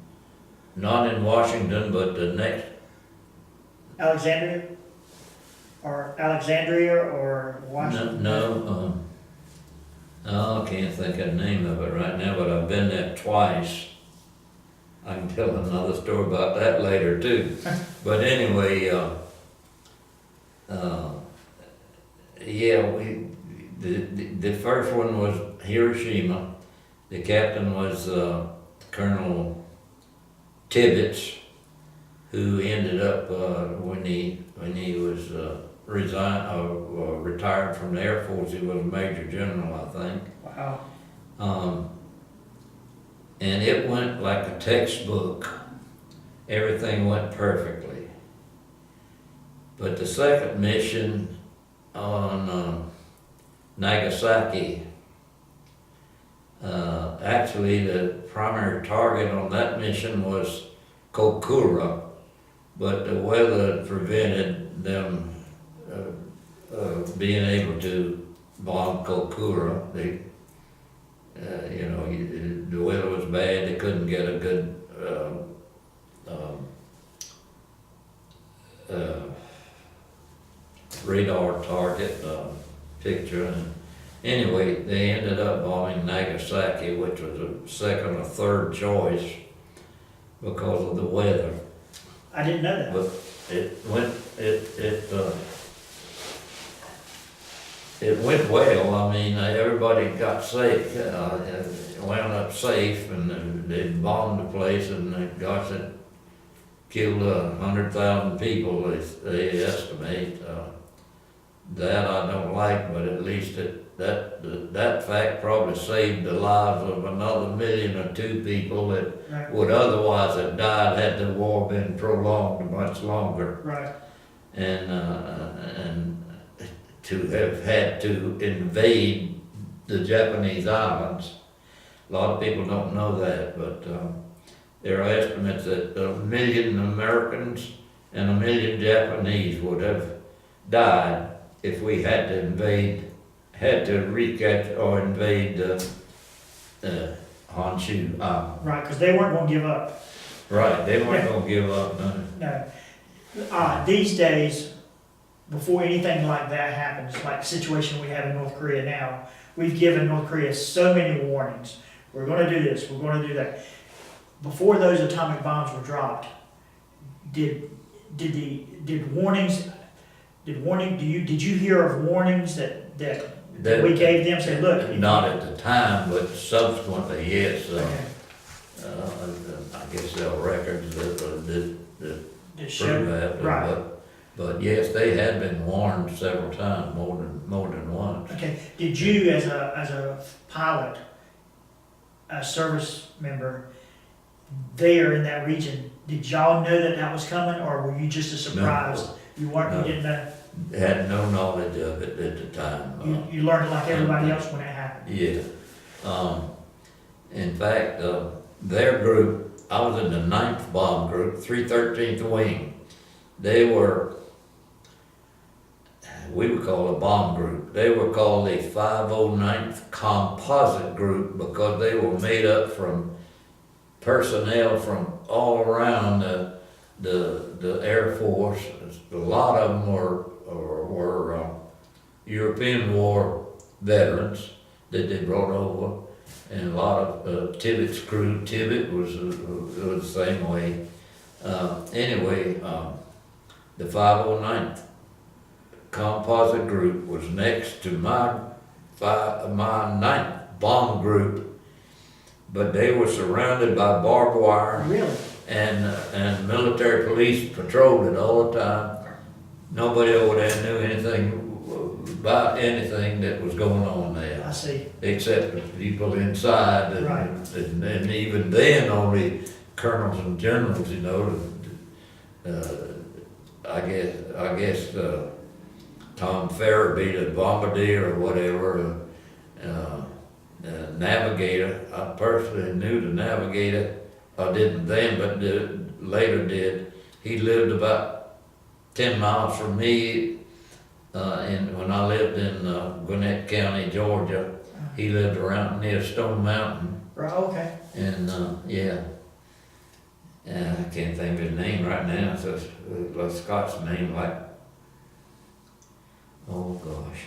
Washington, but the next. Alexandria? Or Washington? No, I can't think of the name of it right now, but I've been there twice. I can tell another story about that later too. But anyway, yeah, the first one was Hiroshima. The captain was Colonel Tibbets, who ended up when he was retired from the Air Force. He was a major general, I think. Wow. And it went like a textbook. Everything went perfectly. But the second mission on Nagasaki, actually the primary target on that mission was Kokura, but the weather prevented them being able to bomb Kokura. The weather was bad, they couldn't get a good radar target picture. And anyway, they ended up bombing Nagasaki, which was a second or third choice because of the weather. I didn't know that. But it went, it went well. I mean, everybody got safe, wound up safe, and they bombed the place, and gosh, it killed 100,000 people, they estimate. That I don't like, but at least that fact probably saved the lives of another 1 or 2 million people that Right, would otherwise have died had the war been prolonged much longer. right, And to have had to invade the Japanese islands, a lot of people don't know that, but there are estimates that 1 million Americans and 1 million Japanese would have died if we had to recapture or invade Honshu Island. right, because they weren't gonna give up. Right, they weren't gonna give up none. No. These days, before anything like that happens, like the situation we have in North Korea now, we've given North Korea so many warnings. We're gonna do this, we're gonna do that. Before those atomic bombs were dropped, did you hear of warnings that we gave them, say, look. if Not you- at the time, but subsequently, yes. Okay. I guess there are records that To show, prove that. right. But yes, they had been warned several times, more than once. Okay, did you, as a pilot, a service member there in that region, did y'all know that that was coming, or were you just a surprise? You weren't, No. you didn't know? Had no knowledge of it at the time. You learned like everybody else when it happened? Yeah. In fact, their group, I was in the 9th Bomb Group, 313th Wing. They were, we would call a bomb group. They were called the 509th Composite Group because they were made up from personnel from all around the Air Force. A lot of them were European War veterans that they brought over, and a lot of Tibbet's crew. Tibbet was the same way. Anyway, the 509th Composite Group was next to my 9th Bomb Group, but they were surrounded by barbed wire, Really? and military police patrolled it all the time. Nobody over there knew anything about anything that was going on there, I see. except the people inside, Right. and even then, only colonels and generals, you know. I guess Tom Farraby, the bombardier or whatever, navigator. I personally knew the navigator. I didn't then, but later did. He lived about 10 miles from me. When I lived in Gwinnett County, Georgia, he lived around near Stone Mountain. Right, okay. And yeah, I can't think of his name right now. So it's Scott's name, like, oh gosh.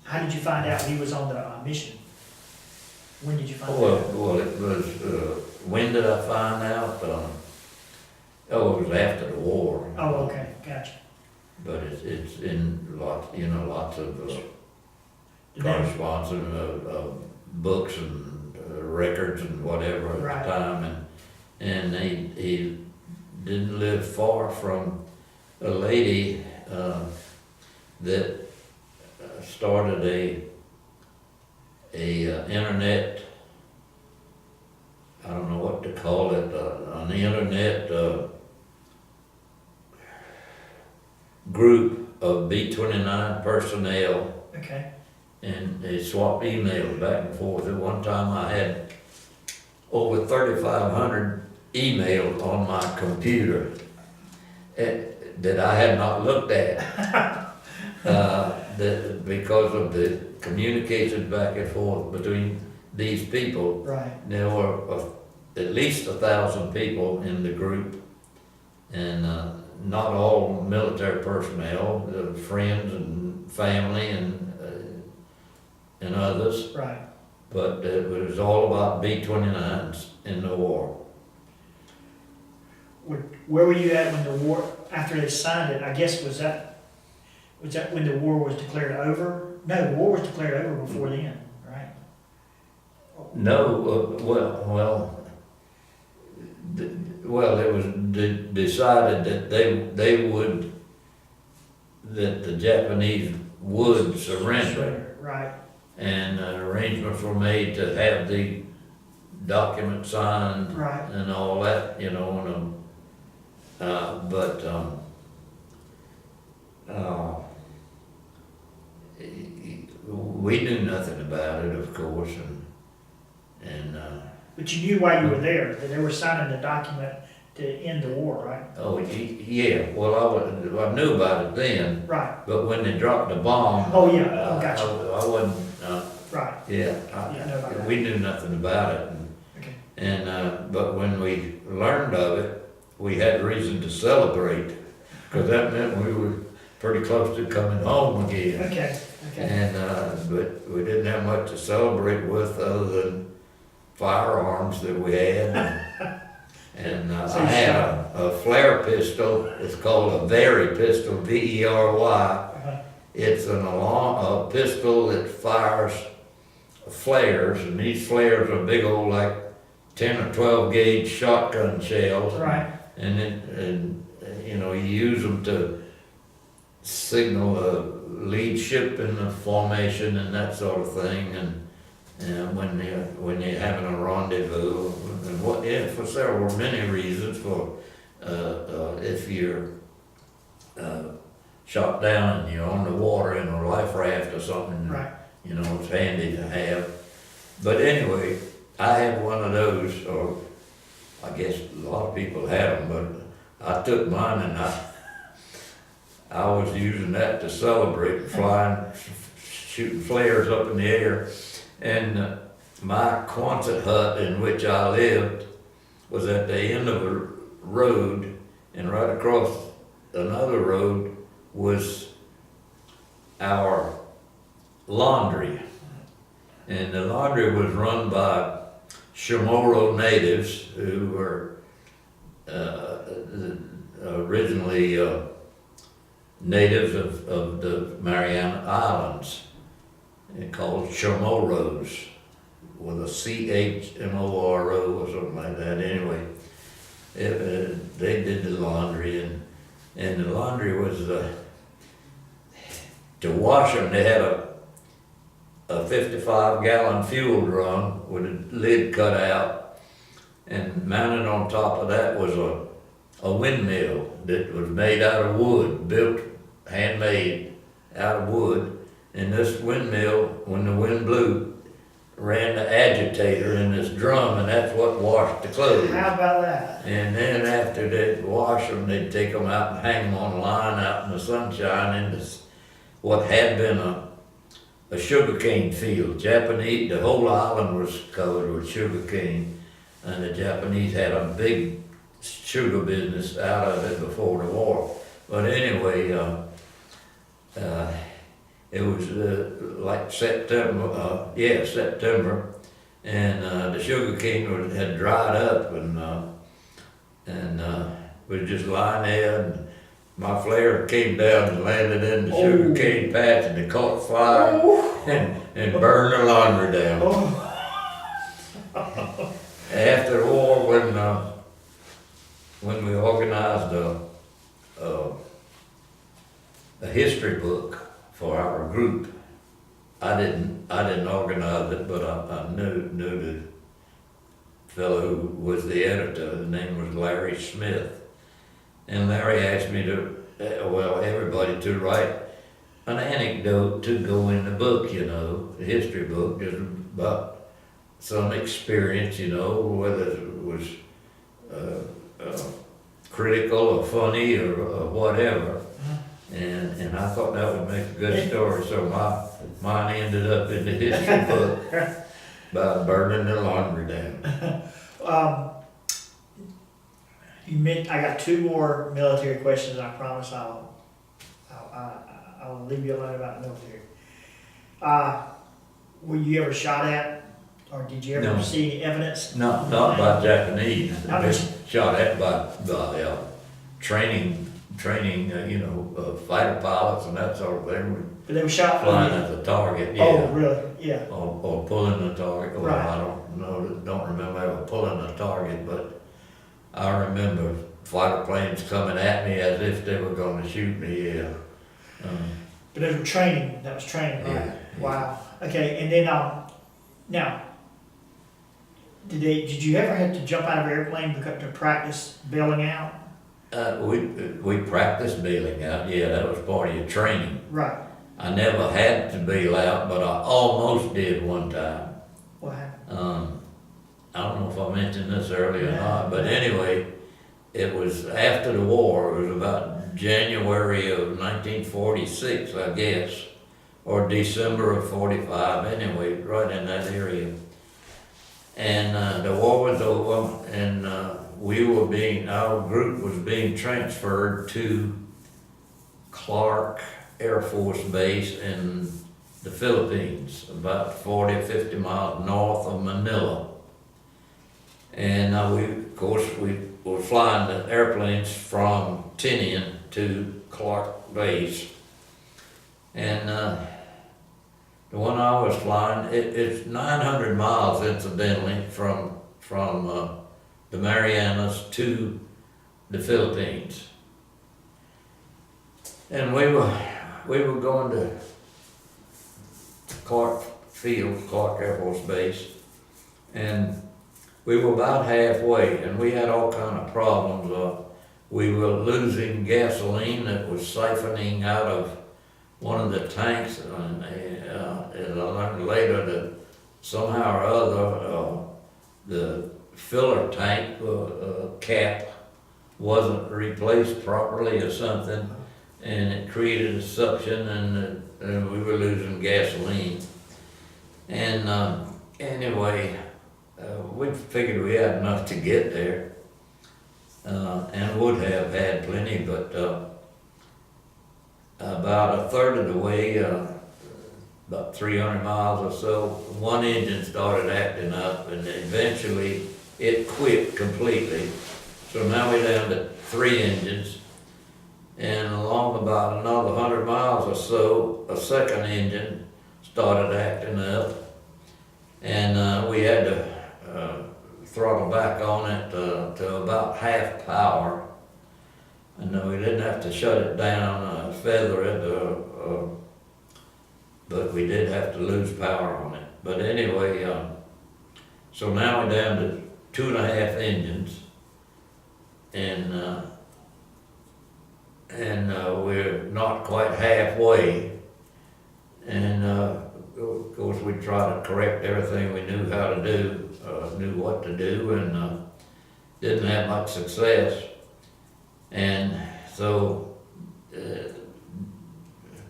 How did you find out he was on the mission? When did you find Well, out? well, it was, when did I find out? It was after the war. Oh, okay, gotcha. But it's in lots of The name- correspondence of books and records and whatever at Right. the time. And he didn't live far from a lady that started a internet, I don't know what to call it, an internet group of B-29 personnel, Okay, and they swapped emails back and forth. At one time I had over 3,500 emails on my computer that I had not looked at. Because of the communications back and forth between these people. right. There were at least 1,000 people in the group, and not all military personnel, friends and family and others, Right. but it was all about B-29s in the war. Where were you at when the war, after they signed it, I guess, was Was that when the war was declared over? No, the war was declared over before then, right? No, well, it was decided that that the Japanese would surrender. Right, And arrangements were made to have the document signed right. and all that, you know, but we knew nothing about it, of course, and But you knew while you were there, that they were signing the document to end the war, right? oh, yeah, well, I knew about it then, Right, but when they dropped the bomb. oh, yeah, oh, gotcha, I wasn't, right, yeah, yeah, I know about that. we knew nothing about it. Okay, And, but when we learned of it, we had reason to celebrate, because that meant we were pretty close to coming home again. okay, okay. And, but we didn't have much to celebrate with other than firearms that we had. And So I you had shot- a flare pistol, it's called a Very pistol, Very. Uh-huh. It's a pistol that fires flares, and these flares are big old, like 10 or 12 gauge shotgun shells. Right, And you know, you use them to signal a lead ship in the formation and that sort of thing, and when you're having a rendezvous, and for several many reasons, for if you're shot down and you're on the water in a life raft or something, right. you know, it's handy to have. But anyway, I had one of those, or I guess a lot of people had them, but I took mine and I was using that to celebrate, flying, shooting flares up in the air. And my Quonset hut in which I lived was at the end of a road, and right across another road was our laundry. And the laundry was run by Chamorro natives who were originally natives of the Mariana Islands, and called Chamorros, with a CHMORO or something like that. Anyway, they did the laundry, and the laundry was to wash them. They had a 55-gallon fuel drum with a lid cut out, and mounted on top of that was a windmill that was made out of wood, built, handmade out of wood. And this windmill, when the wind blew, ran the agitator in this drum, and that's what washed the clothes. How about that? And then after they'd wash them, they'd take them out and hang them on a line out in the sunshine in this, what had been a sugarcane field. The whole island was covered with sugarcane, and the Japanese had a big sugar business out of it before the war. But anyway, it was like September, September, and the sugarcane had dried up, and was just lying there, and my flare came down and landed in the sugarcane patch, and it caught fire and burned the laundry down. After the war, when we organized a history book for our group, I didn't organize it, but I knew the fellow who was the editor. His name was Larry Smith. And Larry asked me everybody to write an anecdote to go in the book, you know, the history book, just about some experience, you know, whether it was critical or funny or whatever. And I thought that would make a good story, so mine ended up in the history book by burning the laundry down. I got two more military questions. I promise I'll leave you alone about military. Were you ever shot at, or did you ever No. see any evidence? Not by Japanese. Not Shot at by training training, fighter pilots and that sort of thing. But they were shot Flying from at the target, the, oh, yeah. really? Yeah. Or pulling the target. Well, Right. I don't remember ever pulling the target, but I remember fighter planes coming at me as if they were gonna shoot me, yeah. But they were training, that was training, right? Yeah, yeah. Wow. Okay, and then, now, did you ever have to jump out of an airplane to practice bailing out? We practiced bailing out, yeah, that was part of your training. Right. I never had to bail out, but I almost did one time. What happened? I don't know if I mentioned this earlier or Yeah. not, but anyway, it was after the war. It was about January of 1946, I guess, or December of 45, anyway, right in that area. And the war was over, and our group was being transferred to Clark Air Force Base in the Philippines, about 40 or 50 miles north of Manila. And we were flying the airplanes from Tinian to Clark Base. And the one I was flying, it's 900 miles incidentally from the Marianas to the Philippines. And we were going to Clark Air Force Base, and we were about halfway, and we had all kind of problems. We were losing gasoline that was siphoning out of one of the tanks, and I learned later that somehow or other the filler tank cap wasn't replaced properly or something, and it created a suction, and we were losing gasoline. And anyway, we figured we had enough to get there, and would have had plenty, but about a third of the way, about 300 miles or so, one engine started acting up, and eventually it quit completely. So now we're down to 3 engines, and along about another 100 miles or so, a second engine started acting up, and we had to throttle back on it to about half power. And we didn't have to shut it down, feather it, but we did have to lose power on it. But anyway, so now we're down to 2.5 engines, and we're not quite halfway. And of course, we tried to correct everything we knew how to do, knew what to do, and didn't have much success. And so,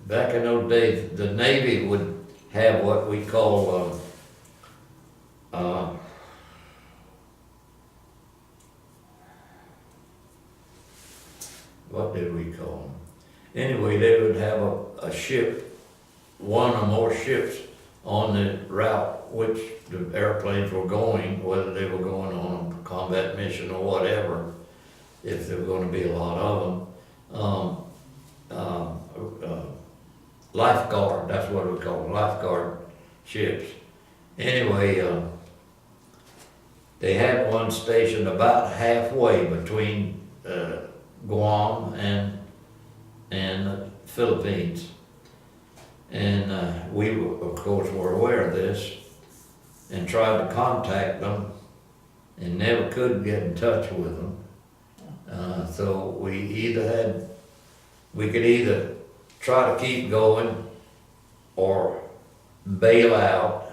back in those days, the Navy would have what we call, what did we call them? Anyway, they would have a ship, one or more ships on the route which the airplanes were going, whether they were going on a combat mission or whatever, if there were going to be a lot of them. Lifeguard, that's what we call them, lifeguard ships. Anyway, they had one stationed about halfway between Guam and the Philippines. And we, of course, were aware of this and tried to contact them and never could get in touch with them. So we could either try to keep going or bail out.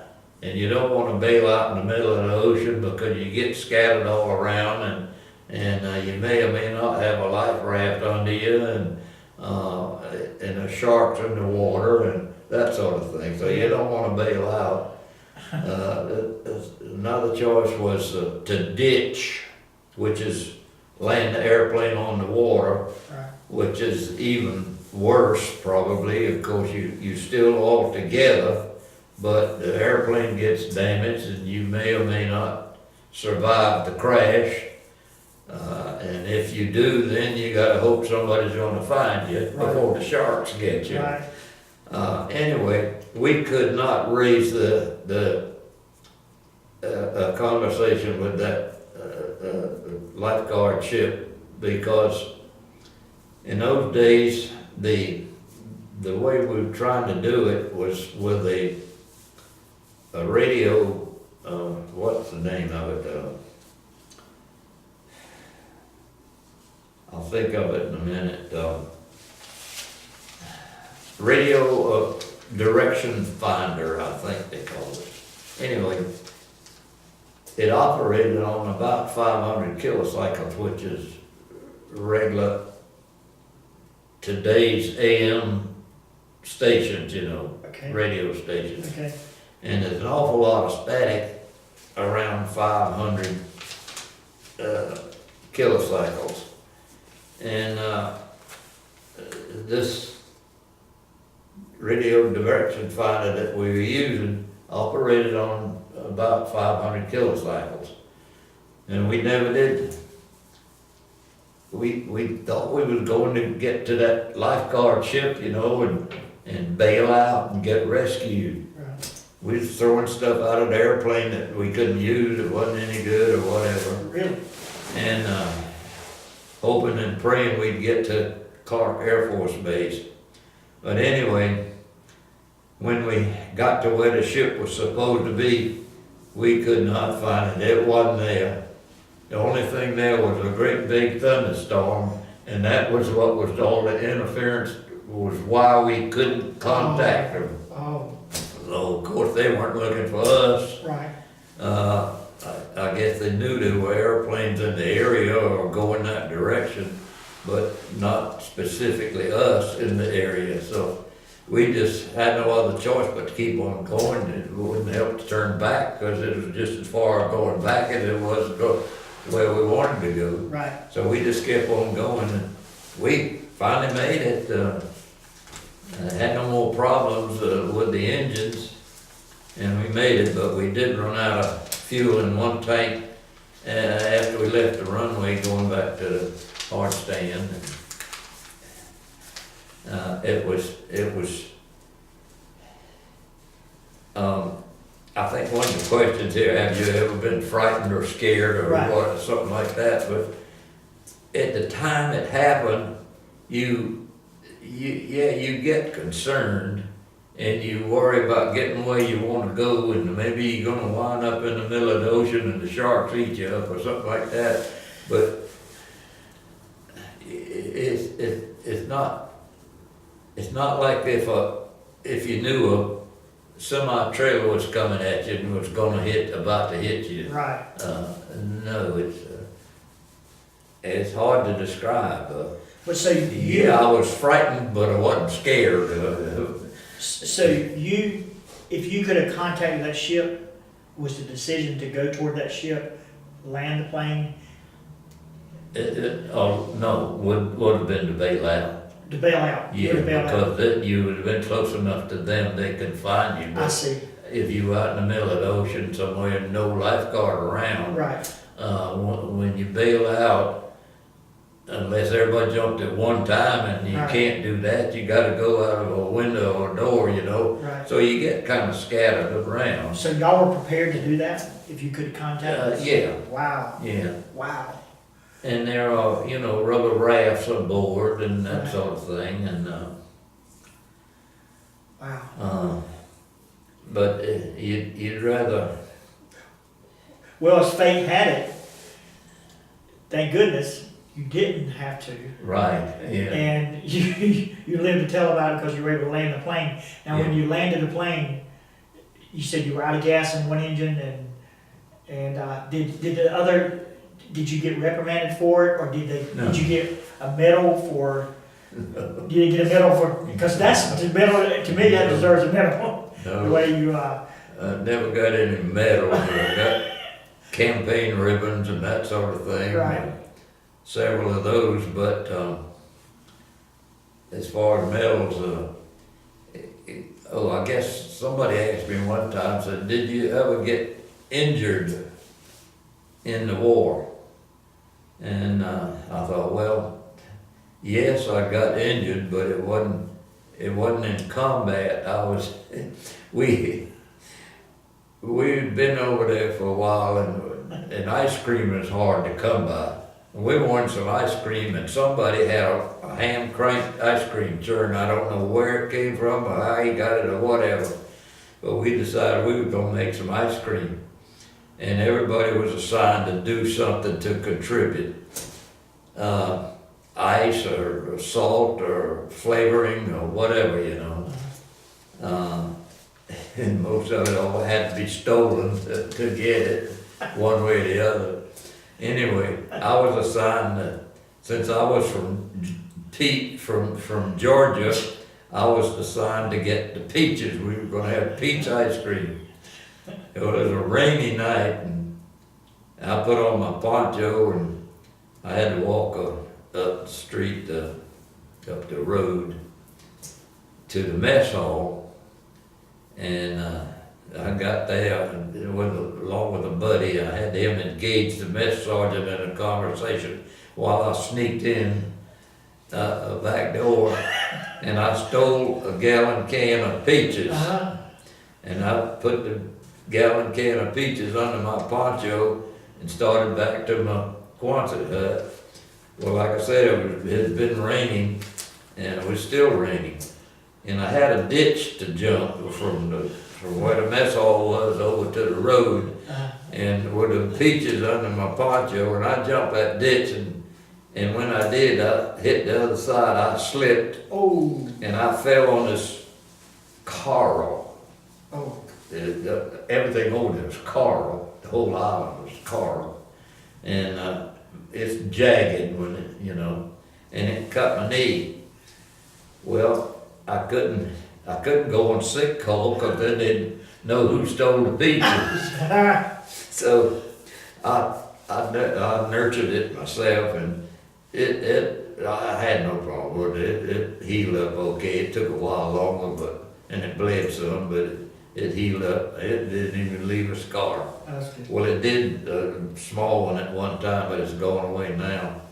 And you don't want to bail out in the middle of the ocean because you get scattered all around, and you may or may not have a life raft under you, and the sharks in the water and that sort of thing. So you don't want to bail out. Another choice was to ditch, which is land the airplane on the water, Right. which is even worse probably. Of course, you still all together, but the airplane gets damaged and you may or may not survive the crash. And if you do, then you gotta hope somebody's gonna find you before the sharks get you. Right, Anyway, we could not raise a conversation with that lifeguard ship, because in those days, the way we were trying to do it was with a radio, what's the name of it? I'll think of it in a minute. Radio direction finder, I think they call it. Anyway, it operated on about 500 kilocycles, which is regular today's AM stations, okay, radio stations. okay, And there's an awful lot of static around 500 kilocycles. And this radio direction finder that we were using operated on about 500 kilocycles. And we never did. We thought we was going to get to that lifeguard ship, and bail out and get rescued. right, We was throwing stuff out of the airplane that we couldn't use, it wasn't any good or whatever. really, And hoping and praying we'd get to Clark Air Force Base. But anyway, when we got to where the ship was supposed to be, we could not find it. It wasn't there. The only thing there was a great big thunderstorm, and that was what was all the interference, was why we couldn't contact them. oh, So of course they weren't looking for us. right, I guess they knew there were airplanes in the area or going that direction, but not specifically us in the area. So we just had no other choice but to keep on going. It wouldn't help to turn back, because it was just as far going back as it was to go where we wanted to go. right, So we just kept on going, and we finally made it. Had no more problems with the engines, and we made it, but we did run out of fuel in one tank after we left the runway going back to the hard stand. It was, I think one of the questions here, have you ever been frightened or scared or Right. what, something like that, but at the time it happened, you get concerned, and you worry about getting where you want to go, and maybe you're gonna wind up in the middle of the ocean and the sharks eat you up or something like that. But it's not like if you knew a semi-trailer was coming at you and was about to hit you. right. No, it's hard to describe. But so Yeah, I was frightened, but I wasn't scared. so if you could have contacted that ship, was the decision to go toward that ship, land the plane, No, would have been to bail out. to bail out? You Yeah, would have bailed out. because then you would have been close enough to them, they could find you. I But see, if you were out in the middle of the ocean somewhere and no lifeguard around, right, when you bail out, unless everybody jumped at one time, and you Right. can't do that, you gotta go out of a window or door, right. So you get kind of scattered around. So y'all were prepared to do that, if you could contact us? Yeah, Wow, yeah. wow, And there are, rubber rafts aboard and that Right. sort of thing, and, wow. but you'd rather, Well, as fate had it, thank goodness, you didn't have to. right, yeah, And you lived to tell about it because you were able to land the plane. Now, when Yeah. you landed the plane, you said you were out of gas in one engine, and did you get reprimanded for it, or No. did you get a medal for? Did you get a medal for? Because that's the medal to me, that deserves a medal. The no, way you I never got any medals, but I got campaign ribbons and that sort of thing. Right. Several of those, but, as far as medals, I guess somebody asked me one time, said, did you ever get injured in the war? And I thought, well, yes, I got injured, but it wasn't in combat. We'd been over there for a while, and ice cream is hard to come by. We wanted some ice cream, and somebody had a hand cranked ice cream churn. I don't know where it came from or how he got it or whatever, but we decided we were gonna make some ice cream. And everybody was assigned to do something to contribute. Ice or salt or flavoring or whatever, you know. And most of it all had to be stolen to get it, one way or the other. Anyway, I was assigned, since I was from Georgia, I was assigned to get the peaches. We were gonna have peach ice cream. It was a rainy night, and I put on my poncho, and I had to walk up the street, up the road to the mess hall, and I got there along with a buddy. I had him engage the mess sergeant in a conversation while I sneaked in a back door, and I stole a gallon can of peaches, and I put the gallon can of peaches under my poncho and started back to my Quonset hut. Well, like I said, it had been raining, and it was still raining, and I had a ditch to jump from where the mess hall was over to the road, and with the peaches under my poncho, and I jumped that ditch, and when I did, I hit the other side. I slipped, and I fell on this coral. Everything over there was coral. The whole island was coral, and it's jagged when it, you know, and it cut my knee. Well, I couldn't go on sick call because then they'd know who stole the peaches. So I nurtured it myself, and I had no problem with it. It healed up okay. It took a while longer, and it bled some, but it healed up. It didn't even leave a scar. Well, it did a small one at one time, but it's gone away now.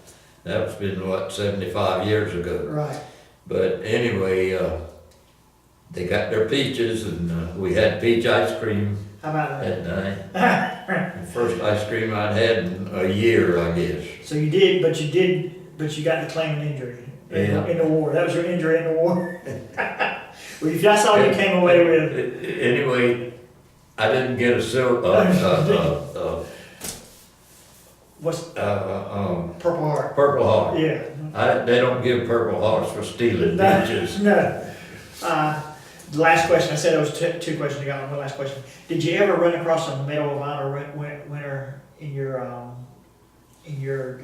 That's been, 75 years ago. Right. But anyway, they got their peaches, and we had peach ice cream How about that? that night. The first ice cream I'd had in a year, I guess. So you got to claim an injury Yeah. in the war. That was your injury in the war. Well, if that's all you came away with. Anyway, I didn't get a What's Purple Heart? Purple Heart. Yeah. They don't give Purple Hearts for stealing No, peaches. No. The last question, I said it was two questions. I got one last question. Did you ever run across a Medal of Honor winner in your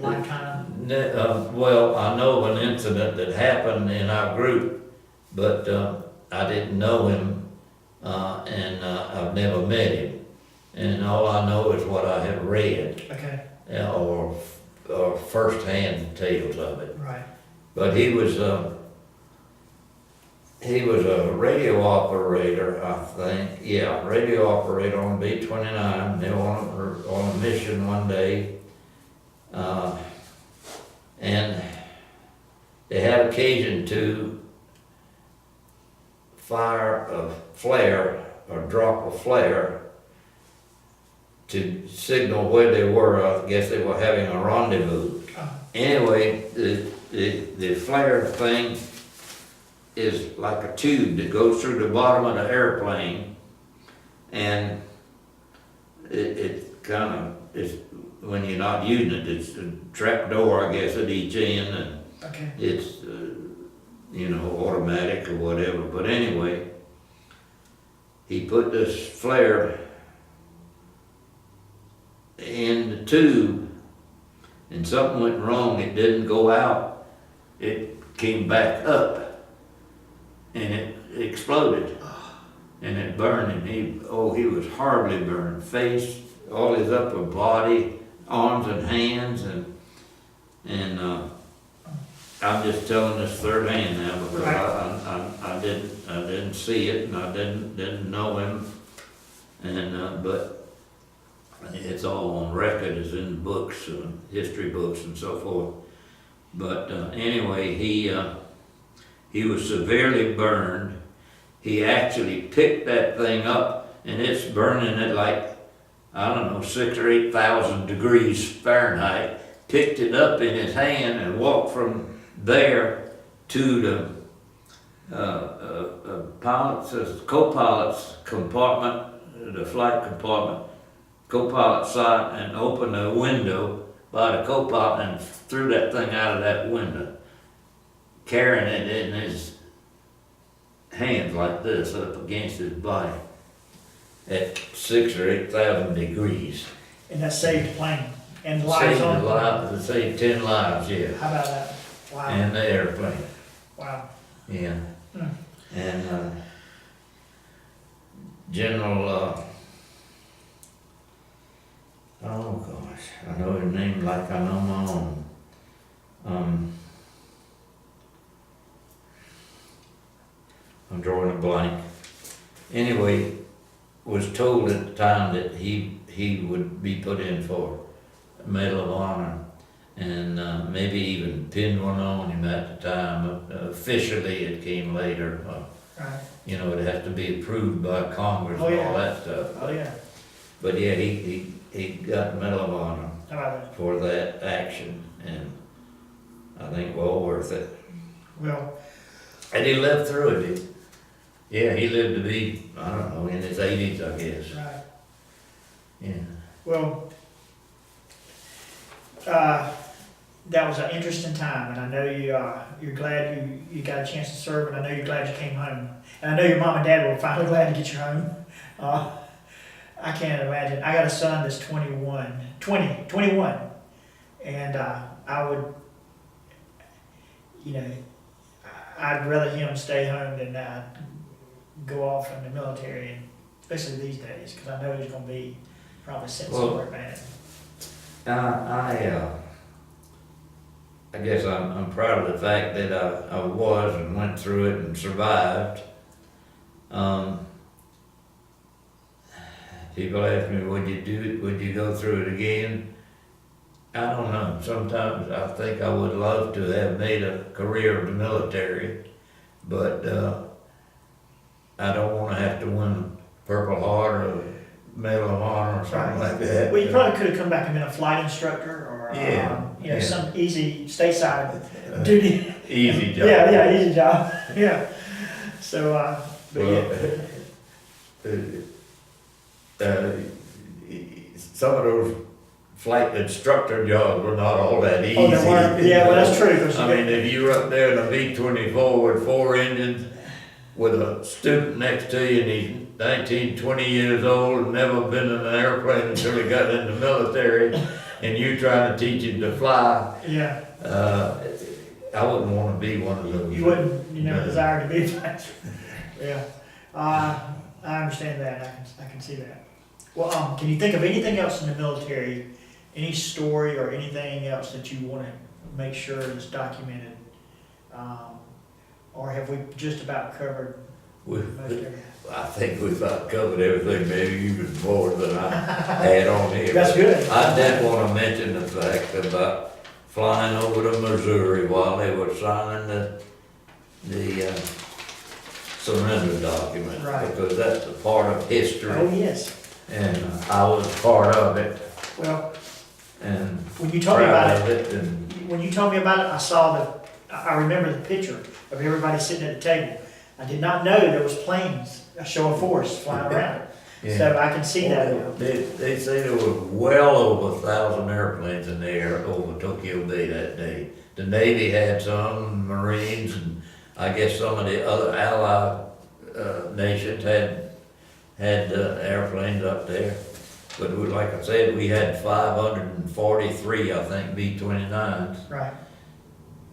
lifetime? Well, I know of an incident that happened in our group, but I didn't know him, and I've never met him. And all I know is what I have read, Okay. or first-hand tales of it. Right. But he was a radio operator, I think. Yeah, radio operator on B-29. They were on a mission one day, and they had occasion to fire a flare or drop a flare to signal where they were. I guess they were having a rendezvous. Anyway, the flare thing is like a tube that goes through the bottom of the airplane, and it kind of, when you're not using it, it's a trap door, I guess, at each end, and Okay. it's automatic or whatever. But anyway, he put this flare in the tube, and something went wrong. It didn't go out. It came back up, and it exploded, and it burned him. He was horribly burned. Face, all his upper body, arms and hands, and I'm just telling this third hand now because I didn't see it, and I didn't know him, and but it's all on record. It's in books, history books, and so forth. But anyway, he was severely burned. He actually picked that thing up, and it's burning at like, I don't know, 6,000 or 8,000 degrees Fahrenheit. Picked it up in his hand and walked from there to the co-pilot's compartment, the flight compartment, co-pilot side, and opened a window by the co-pilot and threw that thing out of that window, carrying it in his hands like this up against his body at 6,000 or 8,000 degrees. And that saved the plane and lives on the plane. It saved 10 lives, yeah. How about that? Wow. And the airplane. Wow. Yeah. Hmm. And General, oh gosh, I know his name like I know my own. I'm drawing a blank. Anyway, was told at the time that he would be put in for a Medal of Honor, and maybe even pinned one on him at the time. Officially, it came later. Right. You know, it has to be approved by Congress Oh, and yeah. all that stuff. Oh, yeah. But yeah, he got the Medal of Honor How about that? for that action, and I think well worth it. Well, And he lived through it. Yeah, he lived to be, I don't know, in his 80s, I guess. right. Yeah. Well, that was an interesting time, and I know you're glad you got a chance to serve, and I know you're glad you came home. And I know your mom and dad were finally glad to get you home. I can't imagine. I got a son that's 21, and I would, you know, I'd rather him stay home than go off in the military, and especially these days, because I know he's going to be probably sent somewhere bad. I guess I'm proud of the fact that I was and went through it and survived. People ask me, would you do it? Would you go through it again? I don't know. Sometimes I think I would love to have made a career of the military, but I don't want to have to win a Purple Heart or Medal of Honor or something like that. Well, you probably could have come back and been a flight instructor, or some easy stateside duty. Easy job. Yeah, easy job. Yeah. So, but some of those flight instructor jobs were not all that easy. Oh, they weren't. Yeah, well, that's true. I mean, if you were up there in a B-24 with 4 engines, with a student next to you, and he's 19, 20 years old, and never been in an airplane until he got in the military, and you trying to teach him to fly, yeah, I wouldn't want to be one of those. you wouldn't, desire to be a flight instructor. Yeah, I understand that. I can see that. Well, can you think of anything else in the military, any story or anything else that you want to make sure is documented? Or have we just about covered most everything? I think we've about covered everything, maybe even more than I had on here. That's good. I did want to mention the fact about flying over to Missouri while they were signing the surrender document. Right. Because that's a part of history. Oh, yes. And I was part of it, Well, and when you told me proud about of it, it, and when you told me about it, I remember the picture of everybody sitting at the table. I did not know there was planes, a show of force flying around it. yeah. So I can see that now. They say there were well over 1,000 airplanes in the air over Tokyo Bay that day. The Navy had some, Marines, and I guess some of the other allied nations had airplanes up there. But like I said, we had 543, I think, B-29s Right.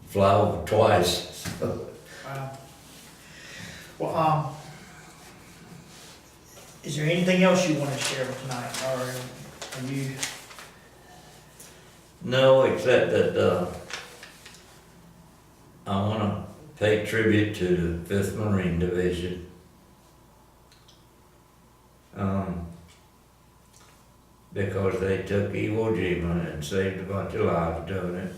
fly over twice. Wow. Well, is there anything else you want to share tonight, or are you? No, except that I want to pay tribute to the 5th Marine Division. Because they took Iwo Jima and saved a bunch of lives doing it.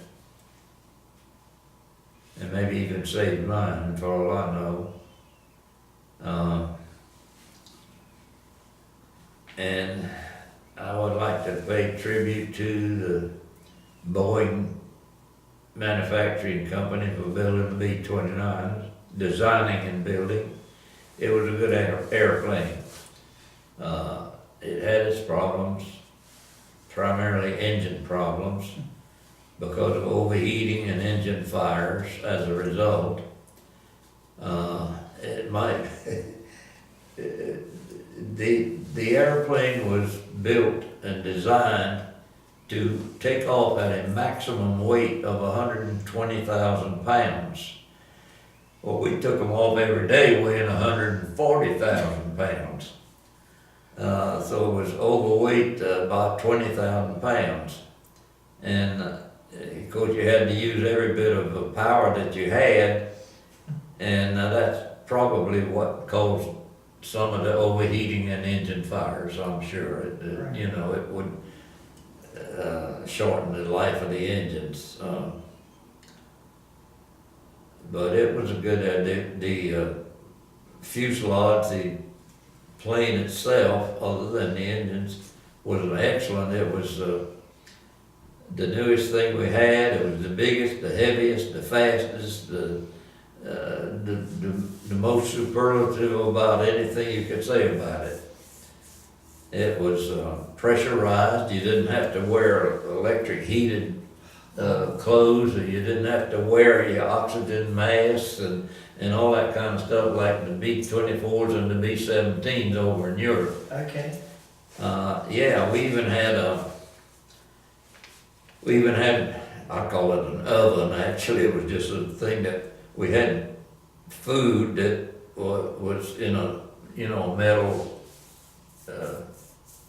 and maybe even saved mine for all I know. And I would like to pay tribute to the Boeing Manufacturing Company for building the B-29s, designing and building. It was a good airplane. It had its problems, primarily engine problems, because of overheating and engine fires as a result. It might, the airplane was built and designed to take off at a maximum weight of 120,000 pounds. Well, we took them off every day weighing 140,000 pounds. So it was overweight about 20,000 pounds. And of course you had to use every bit of the power that you had, and that's probably what caused some of the overheating and engine fires, I'm sure. Right. You know, it would shorten the life of the engines. But it was a good idea. The fuselage, the plane itself, other than the engines, was excellent. It was the newest thing we had. It was the biggest, the heaviest, the fastest, the most superlative about anything you could say about it. It was pressurized. You didn't have to wear electric heated clothes, or you didn't have to wear your oxygen masks and all that kind of stuff like the B-24s and the B-17s over in Europe. Okay. Yeah, we even had, I call it an oven, actually. It was just a thing that we had food that was in a, you know, metal,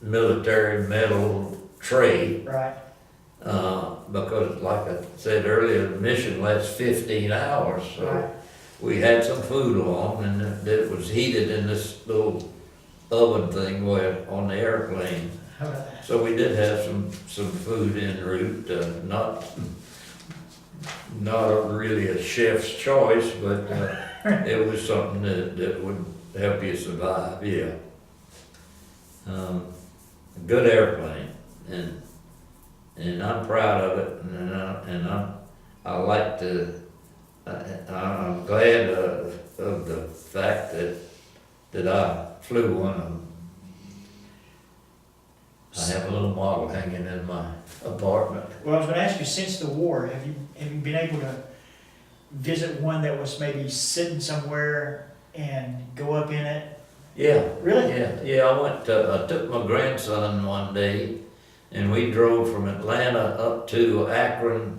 military metal tray. Right. Because like I said earlier, the mission lasts 15 hours, so Right. we had some food along, and it was heated in this little oven thing where on the airplane. How about that? So we did have some food en route, not really a chef's choice, but it was something that would help you survive, yeah. A good airplane, and I'm proud of it, and I like to, I'm glad of the fact that I flew one of them. I have a little model hanging in my apartment. Well, I was gonna ask you, since the war, have you been able to visit one that was maybe sitting somewhere and go up in it? Yeah. Really? Yeah, I took my grandson one day, and we drove from Atlanta up to Akron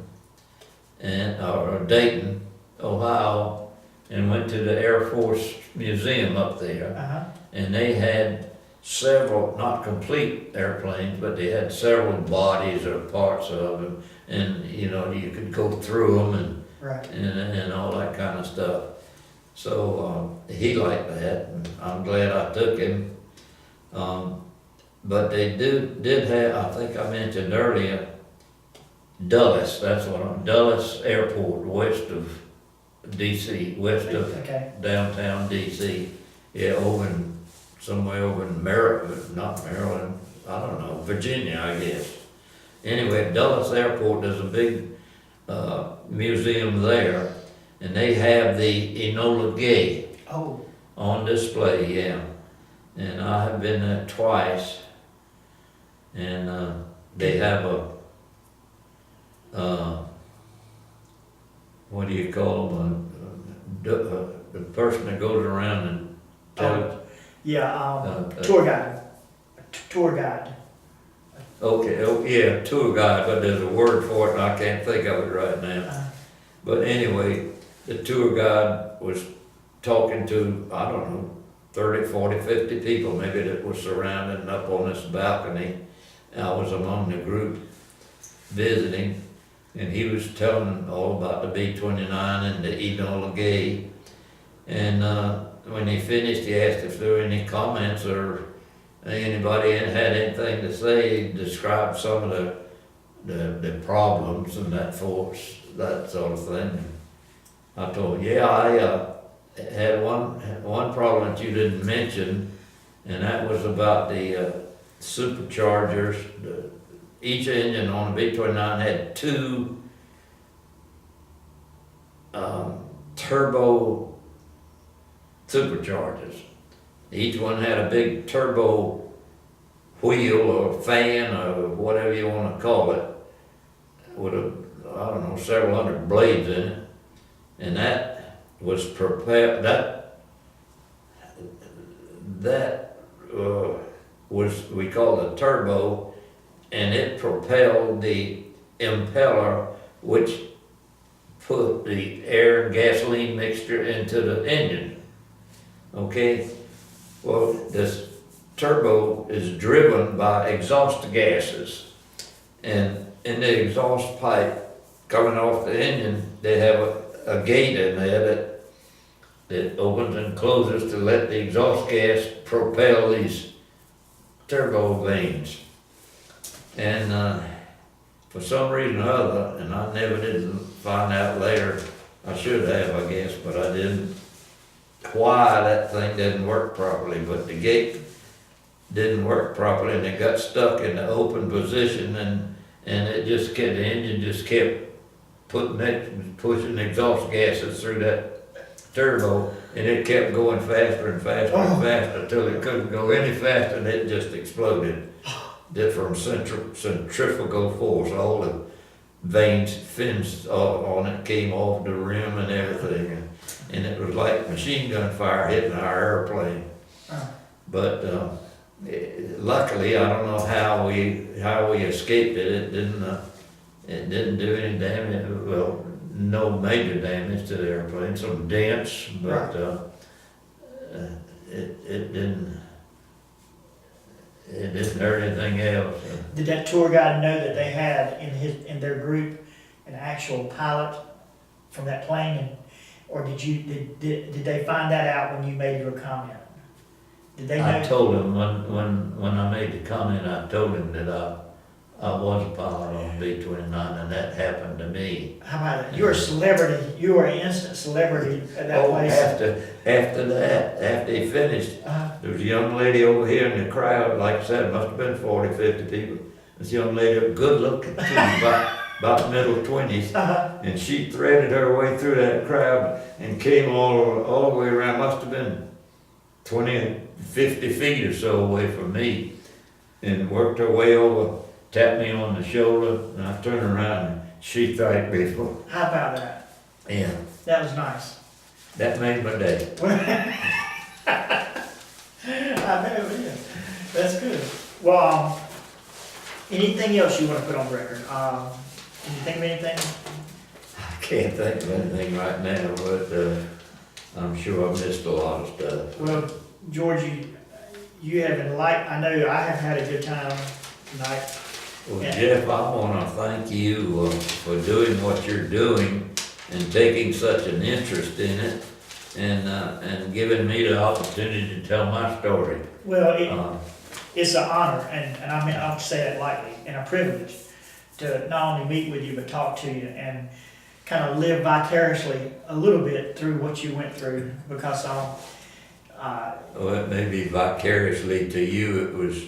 or Dayton, Ohio, and went to the Air Force Museum up there. Uh-huh. And they had several, not complete airplanes, but they had several bodies or parts of them, and you know, you could go through them Right. and all that kind of stuff. So he liked that, and I'm glad I took him. But they did have, I think I mentioned earlier, Dulles, Dulles Airport, west of DC, west of Okay. downtown DC. Yeah, somewhere over in not Maryland, I don't know, Virginia, I guess. Anyway, Dulles Airport, there's a big museum there, and they have the Enola Gay Oh, on display, yeah. And I have been there twice, and they have what do you call them? The person that goes around and tells. yeah, tour guide. Tour guide. Okay, oh, yeah, tour guide, but there's a word for it and I can't think of it right now. Uh, But anyway, the tour guide was talking to, I don't know, 30, 40, 50 people maybe that were surrounding up on this balcony. I was among the group visiting, and he was telling all about the B-29 and the Enola Gay. And when he finished, he asked if there were any comments or anybody had anything to say. He described some of the problems and that sort of thing. I told him, yeah, I had one problem that you didn't mention, and that was about the superchargers. Each engine on the B-29 had two turbo superchargers. Each one had a big turbo wheel or fan or whatever you want to call it, with I don't know, several hundred blades in it. And that was prepared, that was, we call it turbo, and it propelled the impeller, which put the air and gasoline mixture into the engine. Okay? Well, this turbo is driven by exhaust gases. And in the exhaust pipe coming off the engine, they have a gate in there that opens and closes to let the exhaust gas propel these turbo vanes. And for some reason or other, and I never did find out later, I should have, I guess, but I didn't, why that thing didn't work properly, but the gate didn't work properly and it got stuck in the open position, and it just kept, the engine just kept pushing exhaust gases through that turbo, and it kept going faster and faster and faster until it couldn't go any faster, and it just exploded. That from centrifugal force, all the vanes, fins on it came off the rim and everything, and it was like machine gun fire hitting our airplane. But luckily, I don't know how we escaped it. It didn't do any damage. Well, no major damage to the airplane. Some dents, but it didn't. It didn't hurt anything else. Did that tour guide know that they had in their group an actual pilot from that plane, or did they find that out when you made your comment? Did they know? I told him when I made the comment, I told him that I was a pilot on B-29, and that happened to me. How about it? You're a celebrity. You were an instant celebrity at that place. After he finished, there was a young lady over here in the crowd, like I said, it must have been 40, 50 people. This young lady, good looking too, about middle 20s, and she threaded her way through that crowd and came all the way around, must have been 20, 50 feet or so away from me, and worked her way over, tapped me on the shoulder, and I turned around and she thanked me for. How about that? Yeah. That was nice. That made my day. I bet it is. That's good. Well, anything else you want to put on record? Can you think of anything? I can't think of anything right now, but I'm sure I missed a lot of stuff. Well, George, you have enlightened, I know I have had a good time tonight. Well, Jeff, I want to thank you for doing what you're doing and taking such an interest in it, and giving me the opportunity to tell my story. Well, it's an honor, and I mean, I'll say that lightly, and a privilege to not only meet with you, but talk to you and kind of live vicariously a little bit through what you went through, because well, it may be vicariously to you, it was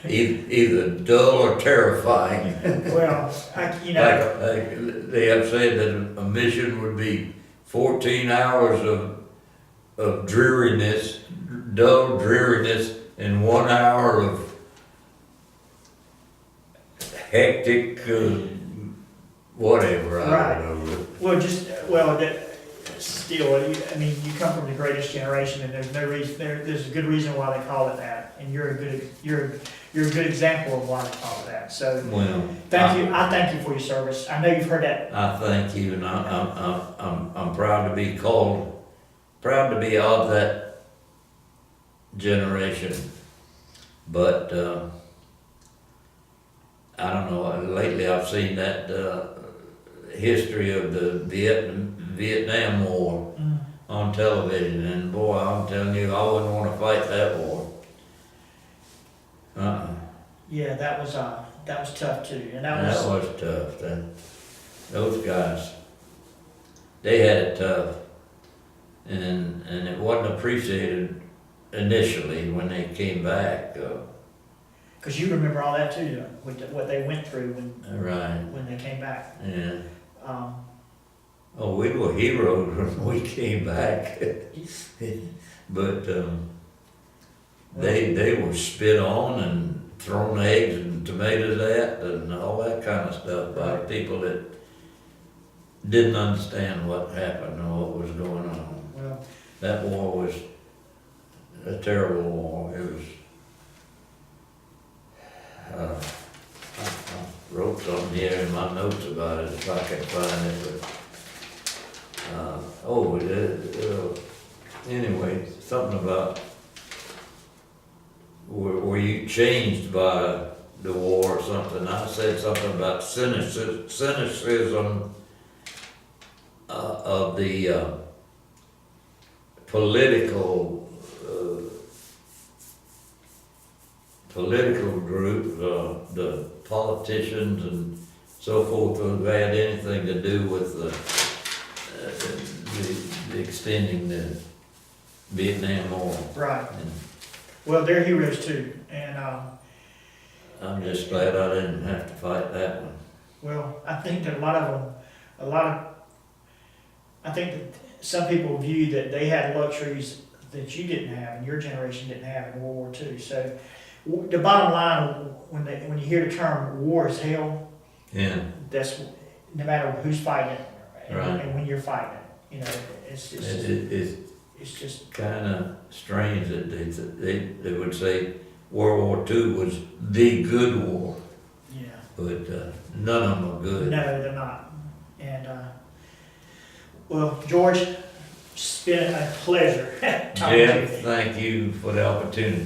either dull or terrifying. well, Like they have said that a mission would be 14 hours of dreariness, dull dreariness, and 1 hour of hectic whatever. I don't know. Well, still, I mean, you come from the greatest generation, and there's no reason. There's a good reason why they call it that, and you're a good example of why they call it that. So, Well, thank you. I thank you for your service. I know you've heard that. I thank you, and I'm proud to be called, proud to be of that generation. But I don't know. Lately, I've seen that history of the Vietnam War on television, and boy, I'm telling you, I wouldn't want to fight that war. Yeah, that was tough too, and that was tough. Those guys, they had it tough. And it wasn't appreciated initially when they came back. Cause you remember all that too, what they went through Right, when they came back. yeah. Um, Oh, we were heroes when we came back. But, they were spit on and thrown eggs and tomatoes at and all that kind of stuff by people that didn't understand what happened or what was going on. well, That war was a terrible war. It was, I wrote something here in my notes about it if I can find it, but, anyway, something about were you changed by the war or something? I said something about cynicism of the political group, the politicians and so forth who had anything to do with the extending the Vietnam War. right. And Well, they're heroes too, and, I'm just glad I didn't have to fight that one. well, I think that I think that some people view that they had luxuries that you didn't have and your generation didn't have in World War II. So the bottom line, when you hear the term war is hell, Yeah, that's no matter who's fighting it Right. and when you're fighting it. You know, it's it's just kind of strange that they would say World War II was the good war, yeah. but none of them are good. No, they're not. And well, George, it's been a pleasure talking to you. Jeff, thank you for the opportunity.